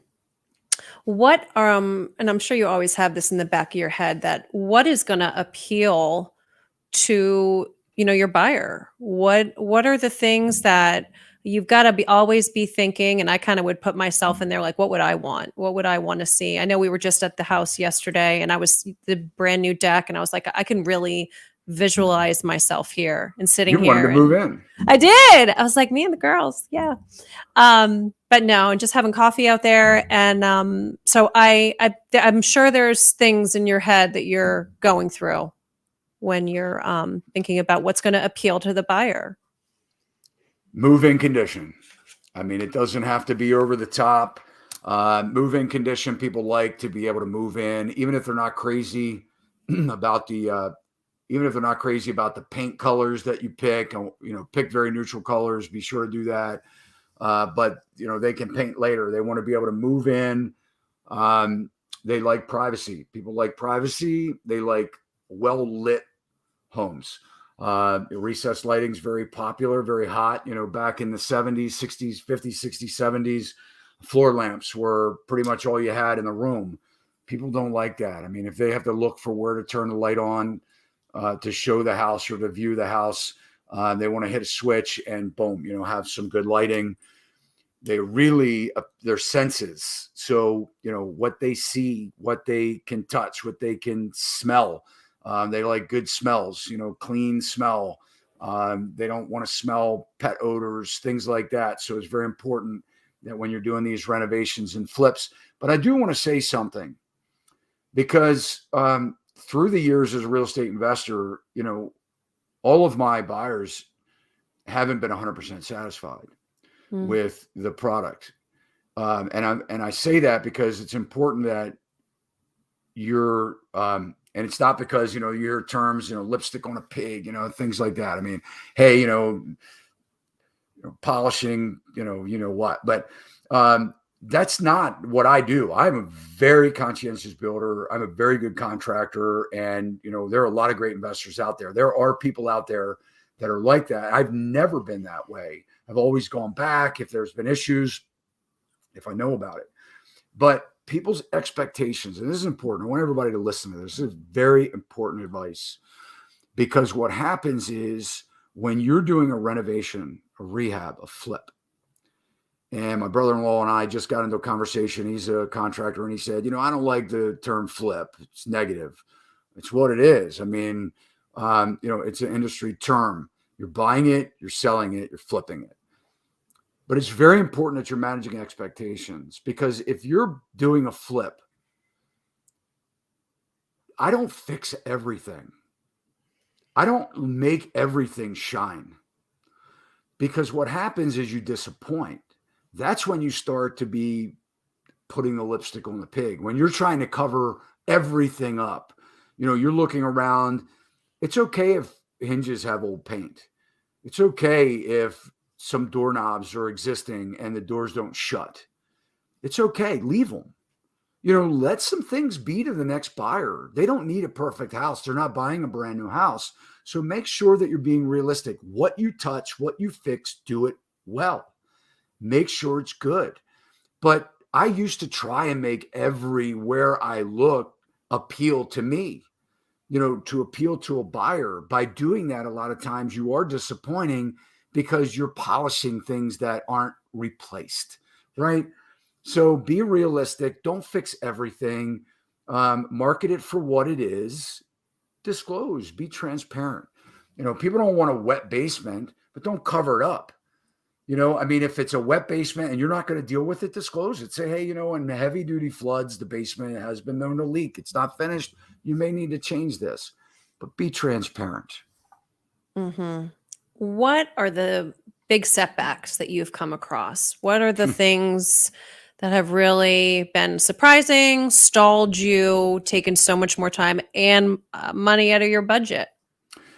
What and I'm sure you always have this in the back of your head, that what is going to appeal to, your buyer? What are the things that you've got to always be thinking? And I kind of would put myself in there, like, what would I want? What would I want to see? I know we were just at the house yesterday and I was the brand new deck and I was like, I can really visualize myself here and sitting here. You wanted to move in. I did. I was like, me and the girls. Yeah. But no, and just having coffee out there. And so I'm sure there's things in your head that you're going through when you're thinking about what's going to appeal to the buyer. Move-in condition. I mean, it doesn't have to be over the top. Move-in condition, people like to be able to move in, even if they're not crazy about the paint colors that you pick. Pick very neutral colors. Be sure to do that. But they can paint later. They want to be able to move in. They like privacy. People like privacy. They like well-lit homes. Recessed lighting is very popular, very hot. Back in the 70s, 60s, 50s, 60s, 70s, floor lamps were pretty much all you had in the room. People don't like that. I mean, if they have to look for where to turn the light on to show the house or to view the house, they want to hit a switch and boom, have some good lighting. They really, their senses. So, what they see, what they can touch, what they can smell. They like good smells, clean smell. They don't want to smell pet odors, things like that. So it's very important that when you're doing these renovations and flips. But I do want to say something, because through the years as a real estate investor, all of my buyers haven't been 100% satisfied with the product. And I say that because it's important that you're, and it's not because, you hear terms, lipstick on a pig, things like that. I mean, hey, polishing, what, but that's not what I do. I'm a very conscientious builder. I'm a very good contractor. And, there are a lot of great investors out there. There are people out there that are like that. I've never been that way. I've always gone back if there's been issues, if I know about it. But people's expectations, and this is important. I want everybody to listen to this. This is very important advice, because what happens is when you're doing a renovation, a rehab, a flip, and my brother-in-law and I just got into a conversation. He's a contractor, and he said, I don't like the term flip. It's negative. It's what it is. I mean, it's an industry term. You're buying it, you're selling it, you're flipping it. But it's very important that you're managing expectations, because if you're doing a flip, I don't fix everything. I don't make everything shine, because what happens is you disappoint. That's when you start to be putting the lipstick on the pig. When you're trying to cover everything up, you're looking around. It's okay if hinges have old paint. It's okay if some doorknobs are existing and the doors don't shut. It's okay. Leave them. Let some things be to the next buyer. They don't need a perfect house. They're not buying a brand new house. So make sure that you're being realistic. What you touch, what you fix, do it well. Make sure it's good. But I used to try and make everywhere I looked appeal to me, to appeal to a buyer. By doing that, a lot of times you are disappointing because you're polishing things that aren't replaced, right? So be realistic. Don't fix everything. Market it for what it is. Disclose. Be transparent. People don't want a wet basement, but don't cover it up. If it's a wet basement and you're not going to deal with it, disclose it. Say, hey, in the heavy duty floods, the basement has been known to leak. It's not finished. You may need to change this, but be transparent. Mm-hmm. What are the big setbacks that you've come across? What are the things that have really been surprising, stalled you, taken so much more time and money out of your budget?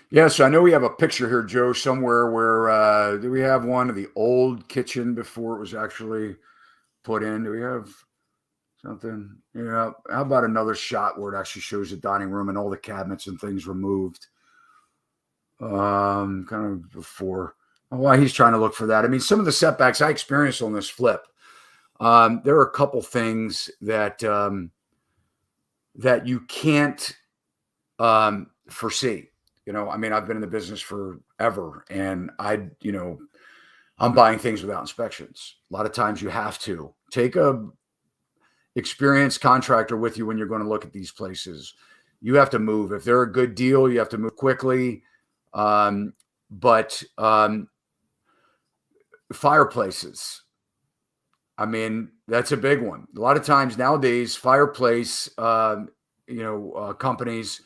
Yeah, so I know we have a picture here, Joe, somewhere where do we have one of the old kitchen before it was actually put in? Do we have something? Yeah. How about another shot where it actually shows the dining room and all the cabinets and things removed? Kind of before. While he's trying to look for that, some of the setbacks I experienced on this flip. There are a couple things that that you can't foresee. I've been in the business forever, and I'm buying things without inspections. A lot of times you have to take a experienced contractor with you when you're going to look at these places. You have to move. If they're a good deal, you have to move quickly. But fireplaces, that's a big one. A lot of times nowadays, fireplace, companies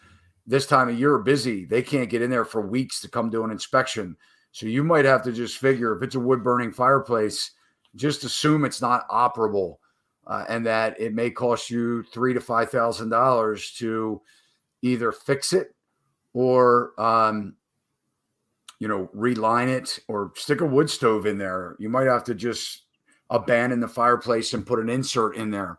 this time of year are busy. They can't get in there for weeks to come do an inspection. So you might have to just figure, if it's a wood burning fireplace, just assume it's not operable, and that it may cost you $3,000 to $5,000 to either fix it or, reline it or stick a wood stove in there. You might have to just abandon the fireplace and put an insert in there.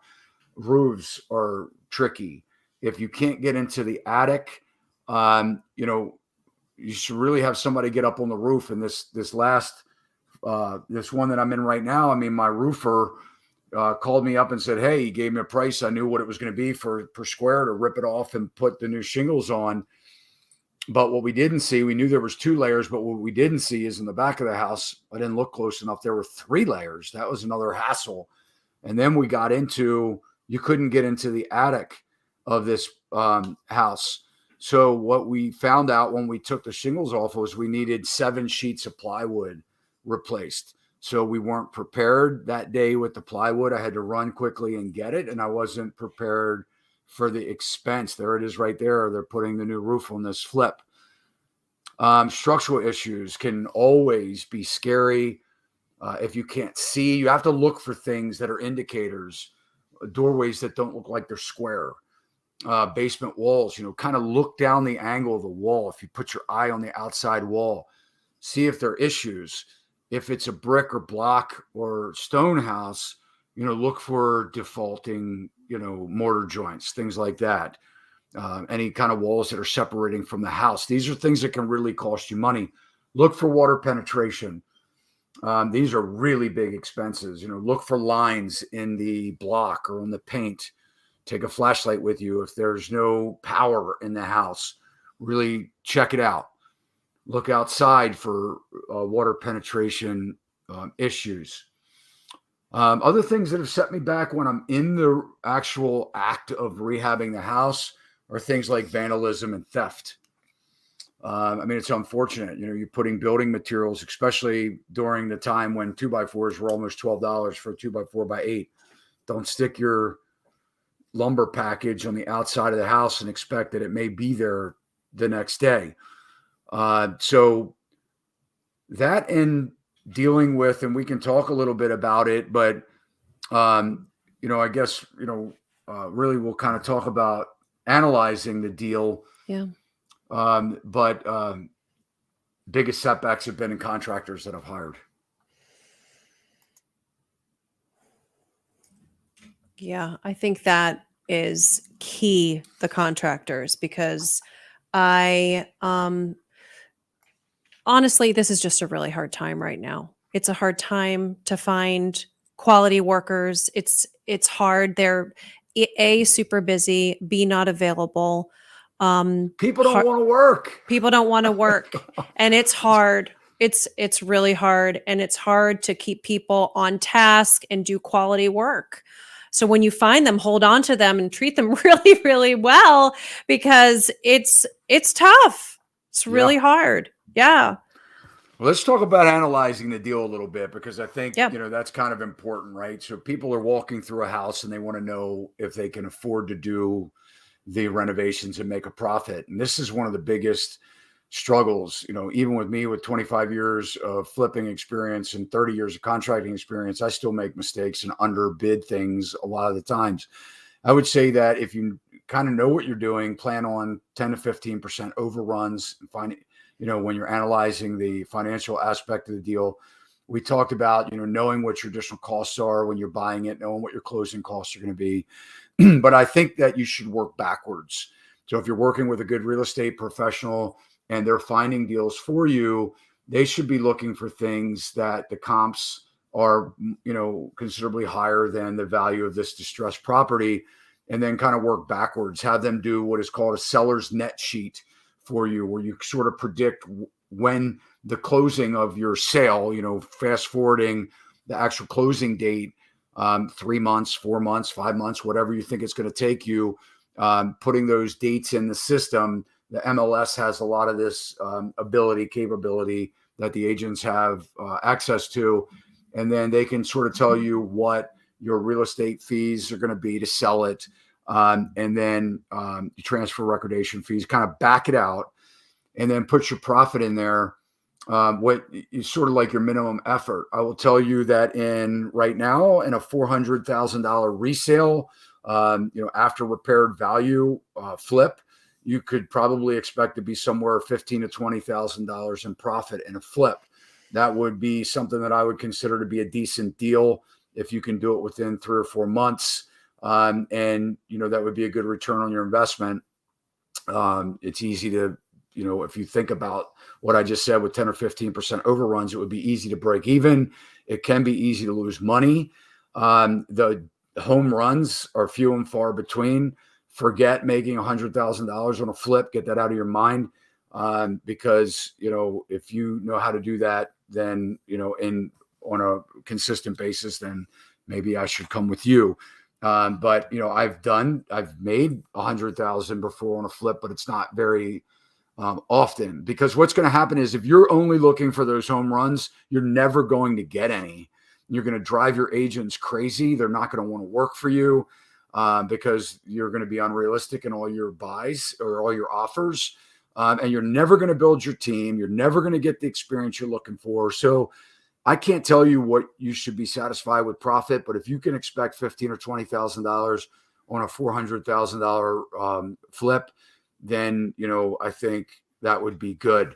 Roofs are tricky. If you can't get into the attic, you should really have somebody get up on the roof. And this one that I'm in right now, my roofer called me up and said, hey, he gave me a price. I knew what it was going to be per square to rip it off and put the new shingles on. But what we didn't see, we knew there was 2 layers, but what we didn't see is in the back of the house, I didn't look close enough. There were 3 layers. That was another hassle. And then we got into, you couldn't get into the attic of this house. So what we found out when we took the shingles off was we needed 7 sheets of plywood replaced. So we weren't prepared that day with the plywood. I had to run quickly and get it. And I wasn't prepared for the expense. There it is right there. They're putting the new roof on this flip. Structural issues can always be scary. If you can't see, you have to look for things that are indicators, doorways that don't look like they're square, basement walls, kind of look down the angle of the wall. If you put your eye on the outside wall, see if there are issues. If it's a brick or block or stone house, look for defaulting, mortar joints, things like that. Any kind of walls that are separating from the house. These are things that can really cost you money. Look for water penetration. These are really big expenses. Look for lines in the block or on the paint. Take a flashlight with you. If there's no power in the house, really check it out. Look outside for water penetration issues. Other things that have set me back when I'm in the actual act of rehabbing the house are things like vandalism and theft. I mean, it's unfortunate, you're putting building materials, especially during the time when 2x4s were almost $12 for a 2x4x8. Don't stick your lumber package on the outside of the house and expect that it may be there the next day. So that in dealing with, and we can talk a little bit about it, but, I guess, really we'll kind of talk about analyzing the deal. Yeah. But biggest setbacks have been in contractors that I've hired. Yeah, I think that is key, the contractors, because I honestly, this is just a really hard time right now. It's a hard time to find quality workers. It's hard. They're A, super busy, B, not available. People don't want to work. People don't want to work, and it's hard. It's really hard, and it's hard to keep people on task and do quality work. So when you find them, hold on to them and treat them really, really well, because it's tough. It's really hard. Yeah. Well, let's talk about analyzing the deal a little bit, because I think, Yeah. that's kind of important, right? So people are walking through a house and they want to know if they can afford to do the renovations and make a profit. And this is one of the biggest struggles, even with me with 25 years of flipping experience and 30 years of contracting experience, I still make mistakes and underbid things a lot of the times. I would say that if you kind of know what you're doing, plan on 10 to 15% overruns, and find, when you're analyzing the financial aspect of the deal. We talked about, knowing what your additional costs are when you're buying it, knowing what your closing costs are going to be. But I think that you should work backwards. So if you're working with a good real estate professional and they're finding deals for you, they should be looking for things that the comps are, considerably higher than the value of this distressed property, and then kind of work backwards. Have them do what is called a seller's net sheet for you, where you sort of predict when the closing of your sale, fast forwarding the actual closing date, 3 months, 4 months, 5 months, whatever you think it's going to take you, putting those dates in the system. The MLS has a lot of this capability that the agents have access to. And then they can sort of tell you what your real estate fees are going to be to sell it. And then you transfer recordation fees, kind of back it out, and then put your profit in there. What is sort of like your minimum effort. I will tell you that right now in a $400,000 resale, after repaired value flip, you could probably expect to be somewhere $15,000 to $20,000 in profit in a flip. That would be something that I would consider to be a decent deal if you can do it within 3 or 4 months. And that would be a good return on your investment. It's easy to, if you think about what I just said with 10 or 15% overruns, it would be easy to break even. It can be easy to lose money. The home runs are few and far between. Forget making $100,000 on a flip. Get that out of your mind. Because, if you know how to do that, then, on a consistent basis, then maybe I should come with you. But, I've made 100,000 before on a flip, but it's not very often, because what's going to happen is if you're only looking for those home runs, you're never going to get any. You're going to drive your agents crazy. They're not going to want to work for you because you're going to be unrealistic in all your buys or all your offers. And you're never going to build your team. You're never going to get the experience you're looking for. So I can't tell you what you should be satisfied with profit, but if you can expect $15,000 or $20,000 on a $400,000 flip, then, I think that would be good.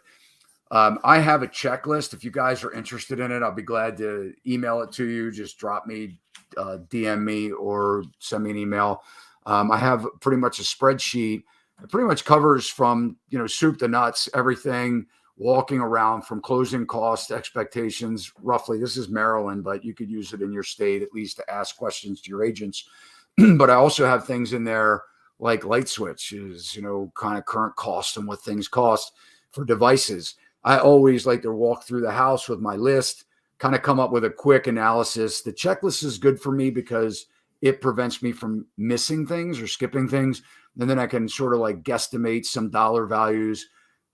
I have a checklist. If you guys are interested in it, I'll be glad to email it to you. Just drop me, DM me, or send me an email. I have pretty much a spreadsheet. It pretty much covers from, soup to nuts, everything, walking around from closing cost expectations. Roughly, this is Maryland, but you could use it in your state, at least to ask questions to your agents. But I also have things in there like light switches, kind of current cost and what things cost for devices. I always like to walk through the house with my list, kind of come up with a quick analysis. The checklist is good for me because it prevents me from missing things or skipping things. And then I can sort of like guesstimate some dollar values,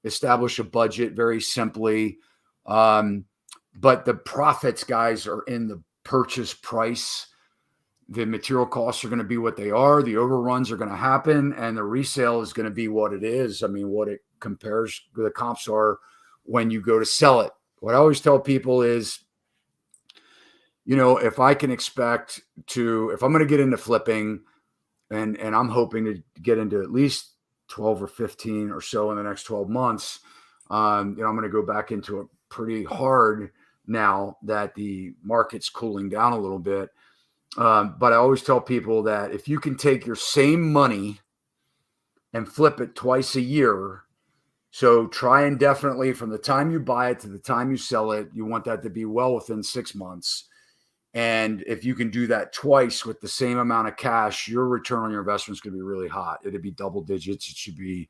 establish a budget very simply. But the profits, guys, are in the purchase price. The material costs are going to be what they are. The overruns are going to happen, and the resale is going to be what it is. I mean, what it compares, the comps are when you go to sell it. What I always tell people is, if I can expect if I'm going to get into flipping, and I'm hoping to get into at least 12 or 15 or so in the next 12 months, I'm going to go back into it pretty hard now that the market's cooling down a little bit. But I always tell people that if you can take your same money and flip it twice a year, so try indefinitely from the time you buy it to the time you sell it, you want that to be well within 6 months. And if you can do that twice with the same amount of cash, your return on your investment is going to be really hot. It'll be double digits. It should be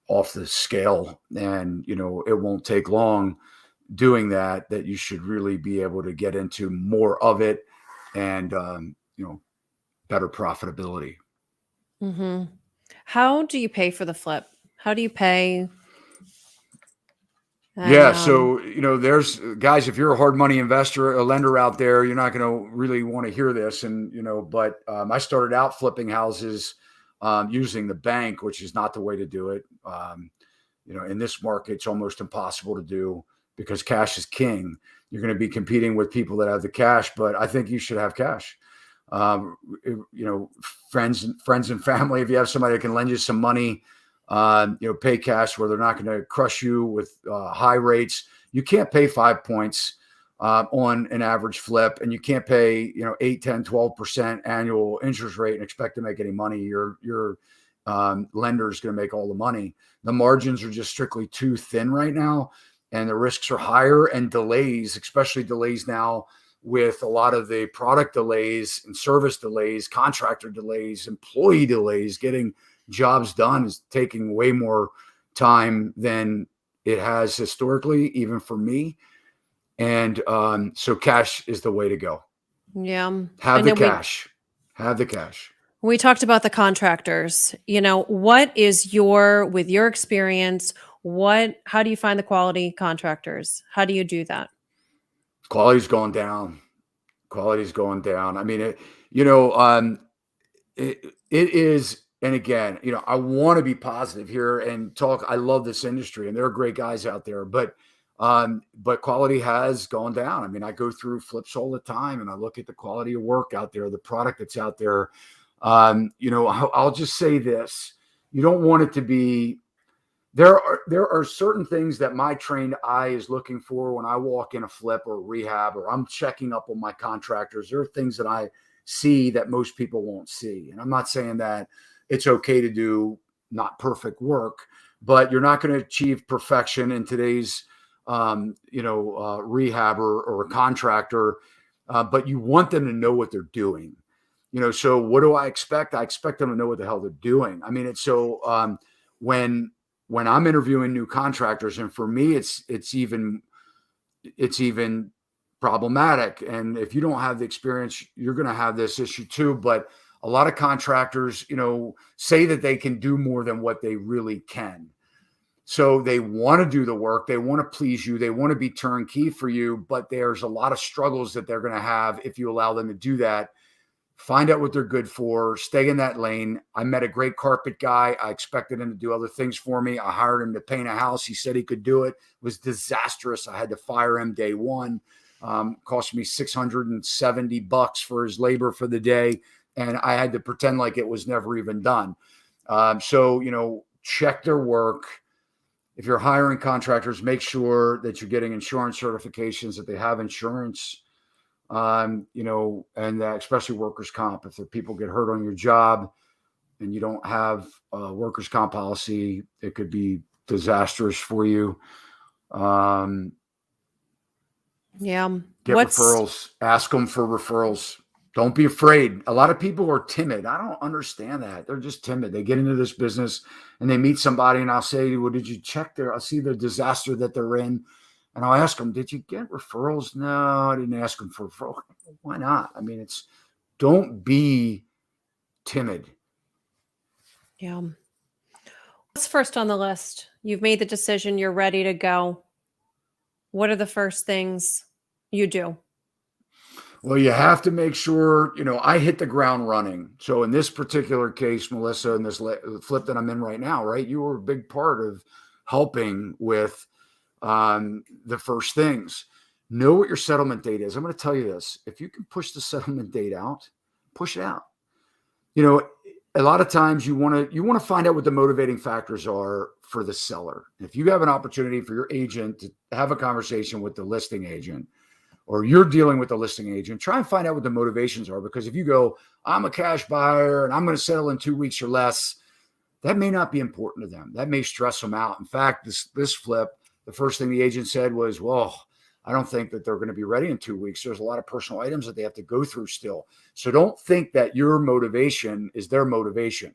off the scale. And, it won't take long doing that you should really be able to get into more of it and, better profitability. Mm-hmm. How do you pay for the flip? How do you pay? Yeah. So, there's guys, if you're a hard money investor, a lender out there, you're not going to really want to hear this. And, but I started out flipping houses using the bank, which is not the way to do it. In this market, it's almost impossible to do because cash is king. You're going to be competing with people that have the cash, but I think you should have cash. Friends and family, if you have somebody that can lend you some money, pay cash where they're not going to crush you with high rates. You can't pay 5 points on an average flip, and you can't pay 8, 10, 12% annual interest rate and expect to make any money. Your lender is going to make all the money. The margins are just strictly too thin right now, and the risks are higher, and delays, especially delays now with a lot of the product delays and service delays, contractor delays, employee delays, getting jobs done is taking way more time than it has historically, even for me. And so cash is the way to go. Yeah. Have the cash. Have the cash. We talked about the contractors. What is with your experience, how do you find the quality contractors? How do you do that? Quality's going down. I mean, it is. And again, I want to be positive here and talk. I love this industry, and there are great guys out there, but quality has gone down. I mean, I go through flips all the time, and I look at the quality of work out there, the product that's out there. I'll just say this: you don't want it to be. There are certain things that my trained eye is looking for when I walk in a flip or rehab, or I'm checking up on my contractors. There are things that I see that most people won't see, and I'm not saying that it's okay to do not perfect work, but you're not going to achieve perfection in today's, rehab or a contractor. But you want them to know what they're doing. So what do I expect? I expect them to know what the hell they're doing. I mean, it's so when I'm interviewing new contractors, and for me, it's even problematic. And if you don't have the experience, you're going to have this issue too. But a lot of contractors, say that they can do more than what they really can. So they want to do the work. They want to please you. They want to be turnkey for you. But there's a lot of struggles that they're going to have if you allow them to do that. Find out what they're good for. Stay in that lane. I met a great carpet guy. I expected him to do other things for me. I hired him to paint a house. He said he could do it. It was disastrous. I had to fire him day one. Cost me $670 for his labor for the day. And I had to pretend like it was never even done. So, check their work. If you're hiring contractors, make sure that you're getting insurance certifications, that they have insurance, and that especially workers' comp. If the people get hurt on your job and you don't have a workers' comp policy, it could be disastrous for you. Yeah. Get referrals. Ask them for referrals. Don't be afraid. A lot of people are timid. I don't understand that. They're just timid. They get into this business and they meet somebody, and I'll say, well, did you check I'll see the disaster that they're in. And I'll ask them, did you get referrals? No, I didn't ask them for referrals. Why not? I mean, don't be timid. Yeah. What's first on the list? You've made the decision, you're ready to go. What are the first things you do? Well, you have to make sure, I hit the ground running. So in this particular case, Melissa, in this flip that I'm in right now, right, you were a big part of helping with the first things. Know what your settlement date is. I'm going to tell you this. If you can push the settlement date out, push it out. A lot of times you want to find out what the motivating factors are for the seller. If you have an opportunity for your agent to have a conversation with the listing agent, or you're dealing with the listing agent, try and find out what the motivations are. Because if you go, I'm a cash buyer and I'm going to settle in 2 weeks or less, that may not be important to them. That may stress them out. In fact, this flip, the first thing the agent said was, well, I don't think that they're going to be ready in 2 weeks. There's a lot of personal items that they have to go through still. So don't think that your motivation is their motivation.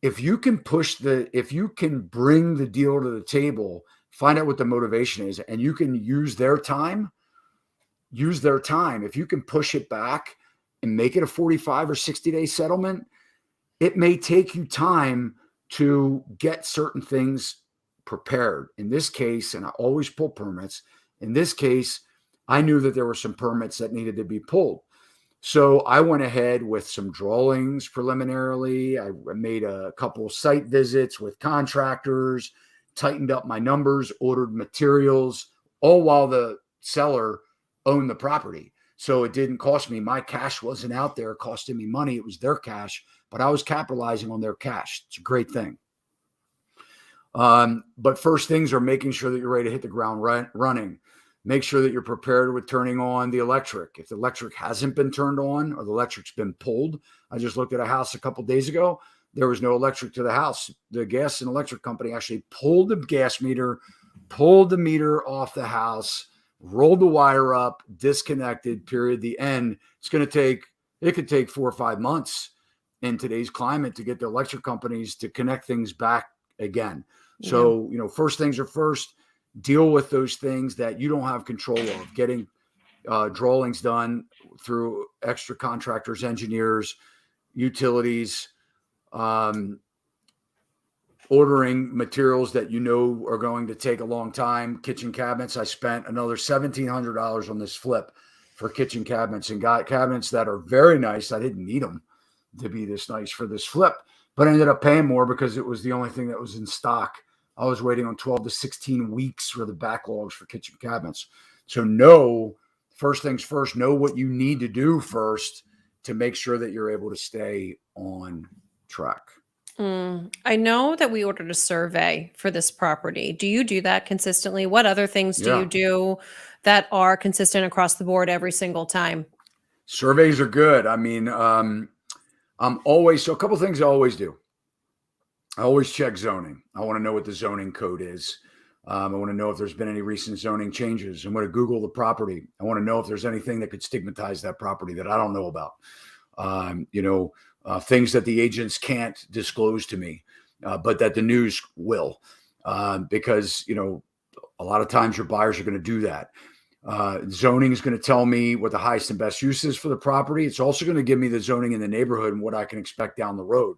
If you can bring the deal to the table, find out what the motivation is, and you can use their time. If you can push it back and make it a 45 or 60-day settlement, it may take you time to get certain things prepared. In this case, and I always pull permits, in this case, I knew that there were some permits that needed to be pulled. So I went ahead with some drawings preliminarily. I made a couple of site visits with contractors, tightened up my numbers, ordered materials, all while the seller owned the property. So it didn't cost me. My cash wasn't out there costing me money. It was their cash, but I was capitalizing on their cash. It's a great thing. But first things are making sure that you're ready to hit the ground running. Make sure that you're prepared with turning on the electric. If the electric hasn't been turned on or the electric's been pulled, I just looked at a house a couple of days ago. There was no electric to the house. The gas and electric company actually pulled the gas meter, pulled the meter off the house, rolled the wire up, disconnected, period. The end. It could take 4 or 5 months in today's climate to get the electric companies to connect things back again. So, first things are first. Deal with those things that you don't have control of. Getting drawings done through extra contractors, engineers, utilities, ordering materials that are going to take a long time. Kitchen cabinets. I spent another $1,700 on this flip for kitchen cabinets, and got cabinets that are very nice. I didn't need them to be this nice for this flip, but I ended up paying more because it was the only thing that was in stock. I was waiting on 12 to 16 weeks for the backlogs for kitchen cabinets. So first things first, know what you need to do first to make sure that you're able to stay on track. I know that we ordered a survey for this property. Do you do that consistently? What other things do you do that are consistent across the board every single time? Surveys are good. I mean, so a couple of things I always do. I always check zoning. I want to know what the zoning code is. I want to know if there's been any recent zoning changes. I'm going to Google the property. I want to know if there's anything that could stigmatize that property that I don't know about. Things that the agents can't disclose to me, but that the news will, because, a lot of times your buyers are going to do that. Zoning is going to tell me what the highest and best use is for the property. It's also going to give me the zoning in the neighborhood and what I can expect down the road.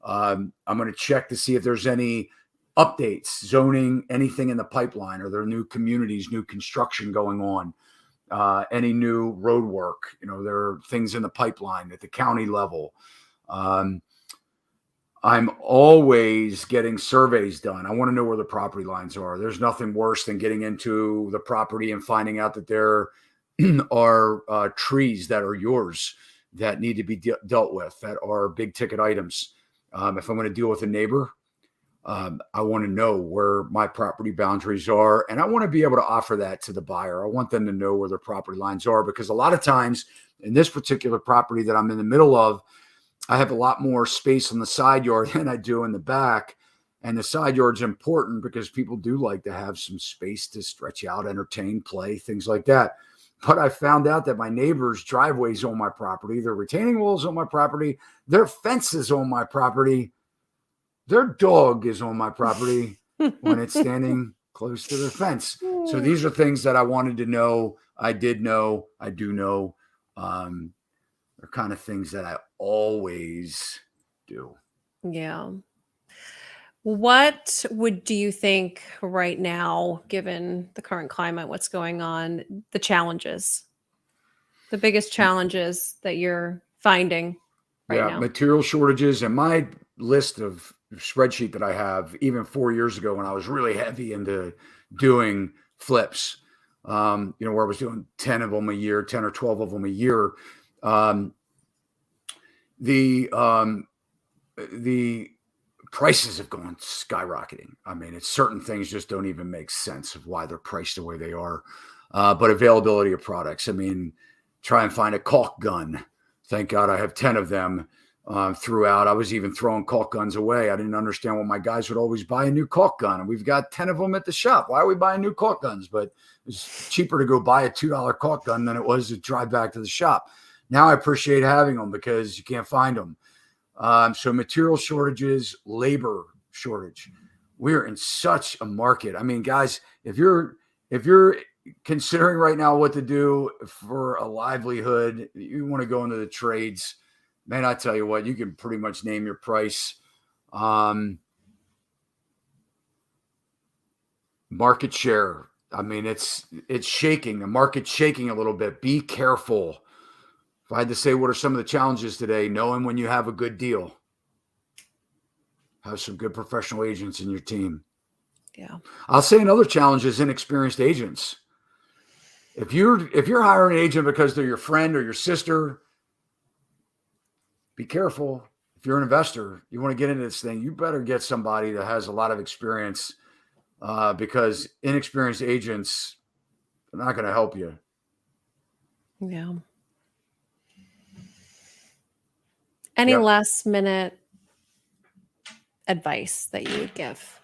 I'm going to check to see if there's any updates, zoning, anything in the pipeline. Are there new communities, new construction going on? Any new road work? There are things in the pipeline at the county level. I'm always getting surveys done. I want to know where the property lines are. There's nothing worse than getting into the property and finding out that there are trees that are yours that need to be dealt with, that are big ticket items. If I'm going to deal with a neighbor, I want to know where my property boundaries are, and I want to be able to offer that to the buyer. I want them to know where their property lines are, because a lot of times in this particular property that I'm in the middle of, I have a lot more space on the side yard than I do in the back. And the side yard's important because people do like to have some space to stretch out, entertain, play, things like that. But I found out that my neighbor's driveway's on my property, their retaining walls on my property, their fence is on my property, their dog is on my property when it's standing close to the fence. So these are things that I wanted to know. I did know. I do know. They're kind of things that I always do. Yeah. What do you think right now, given the current climate, what's going on, the challenges, the biggest challenges that you're finding right Yeah, now? material shortages, and my list of spreadsheet that I have, even 4 years ago when I was really heavy into doing flips, where I was doing 10 of them a year, 10 or 12 of them a year. Um, the the prices have gone skyrocketing. I mean, it's certain things just don't even make sense of why they're priced the way they are. But availability of products. I mean, try and find a caulk gun. Thank God I have 10 of them throughout. I was even throwing caulk guns away. I didn't understand why my guys would always buy a new caulk gun. And we've got 10 of them at the shop. Why are we buying new caulk guns? But it's cheaper to go buy a $2 caulk gun than it was to drive back to the shop. Now I appreciate having them because you can't find them. So material shortages, labor shortage. We're in such a market. I mean, guys, if you're considering right now what to do for a livelihood, you want to go into the trades, man, I tell you what, you can pretty much name your price. Market share. I mean, it's shaking. The market's shaking a little bit. Be careful. If I had to say what are some of the challenges today, knowing when you have a good deal, have some good professional agents in your team. Yeah. I'll say another challenge is inexperienced agents. If you're hiring an agent because they're your friend or your sister, be careful. If you're an investor, you want to get into this thing, you better get somebody that has a lot of experience because inexperienced agents are not going to help you. Yeah. Any Yep. last minute advice that you would give?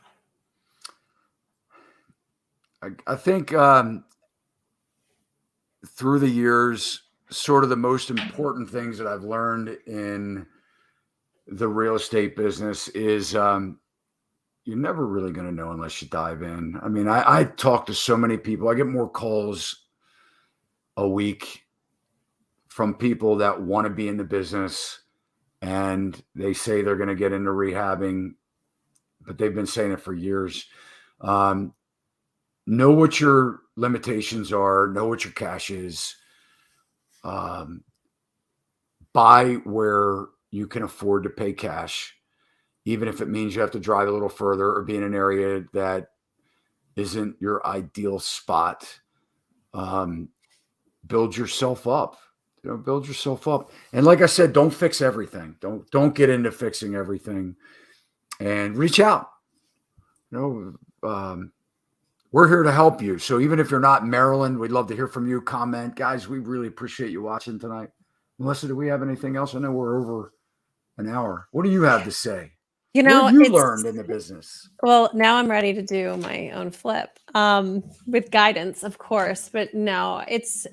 I think through the years, sort of the most important things that I've learned in the real estate business is you're never really going to know unless you dive in. I mean, I talk to so many people. I get more calls a week from people that want to be in the business and they say they're going to get into rehabbing, but they've been saying it for years. Know what your limitations are, know what your cash is. Buy where you can afford to pay cash, even if it means you have to drive a little further or be in an area that isn't your ideal spot. Build yourself up. Build yourself up. And like I said, don't fix everything. Don't get into fixing everything. And reach out. We're here to help you. So even if you're not in Maryland, we'd love to hear from you. Comment, guys. We really appreciate you watching tonight. Melissa, do we have anything else? I know we're over an hour. What do you have to say? What have you learned in the business? Well, now I'm ready to do my own flip with guidance, of course. But no, it's,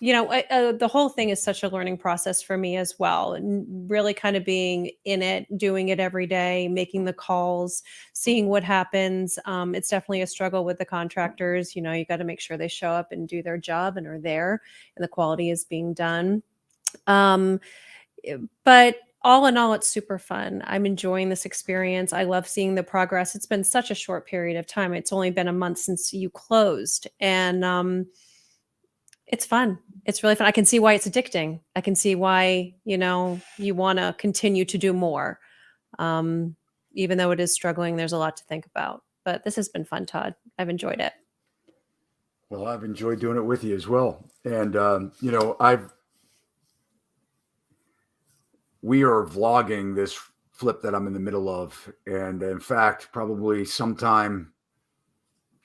the whole thing is such a learning process for me as well. And really kind of being in it, doing it every day, making the calls, seeing what happens. It's definitely a struggle with the contractors. You got to make sure they show up and do their job and are there and the quality is being done. But all in all, it's super fun. I'm enjoying this experience. I love seeing the progress. It's been such a short period of time. It's only been a month since you closed. And it's fun. It's really fun. I can see why it's addicting. I can see why, you want to continue to do more. Even though it is struggling, there's a lot to think about. But this has been fun, Todd. I've enjoyed it. Well, I've enjoyed doing it with you as well. And, we are vlogging this flip that I'm in the middle of. And in fact, probably sometime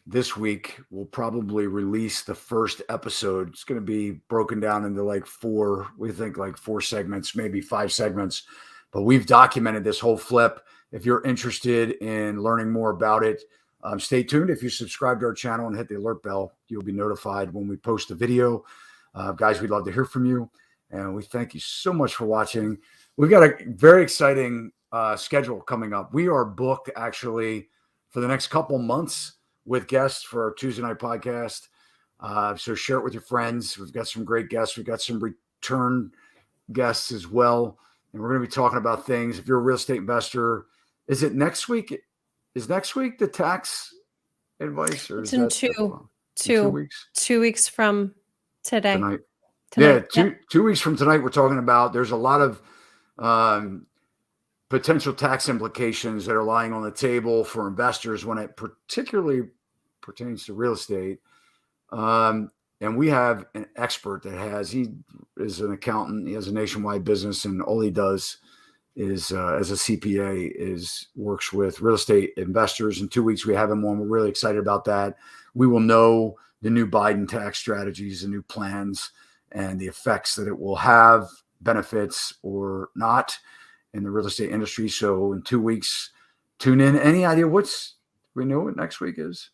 this week, we'll probably release the first episode. It's going to be broken down into like four segments, maybe 5 segments. But we've documented this whole flip. If you're interested in learning more about it, stay tuned. If you subscribe to our channel and hit the alert bell, you'll be notified when we post a video. Guys, we'd love to hear from you. And we thank you so much for watching. We've got a very exciting schedule coming up. We are booked actually for the next couple months with guests for our Tuesday night podcast. So share it with your friends. We've got some great guests. We've got some return guests as well. And we're going to be talking about things. If you're a real estate investor, Is it next week? Is next week the tax advice, or It's is in that in 2 weeks 2 weeks from today. tonight? Tonight. Yeah, Yep. 2 weeks from tonight. We're talking about. There's a lot of potential tax implications that are lying on the table for investors when it particularly pertains to real estate. And we have an expert he is an accountant. He has a nationwide business, and all he does is, as a CPA, works with real estate investors. In 2 weeks, we have him on. We're really excited about that. We will know the new Biden tax strategies, the new plans, and the effects that it will have, benefits or not, in the real estate industry. So in 2 weeks, tune in. Any idea we know what next week is?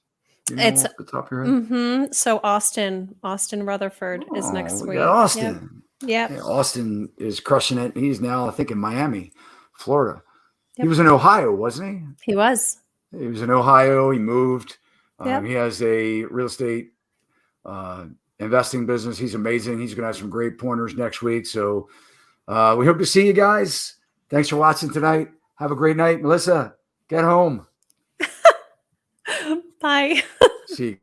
You know, It's off the top of your head? So Austin Rutherford is next We week. got Austin. Yep. Yeah, Austin is crushing it. He's now, I think, in Miami, Florida. Yep. He was in Ohio, wasn't he? He was. He was in Ohio. He moved. Yep. He has a real estate investing business. He's amazing. He's going to have some great pointers next week. So we hope to see you guys. Thanks for watching tonight. Have a great night. Melissa, get home. Bye. See you.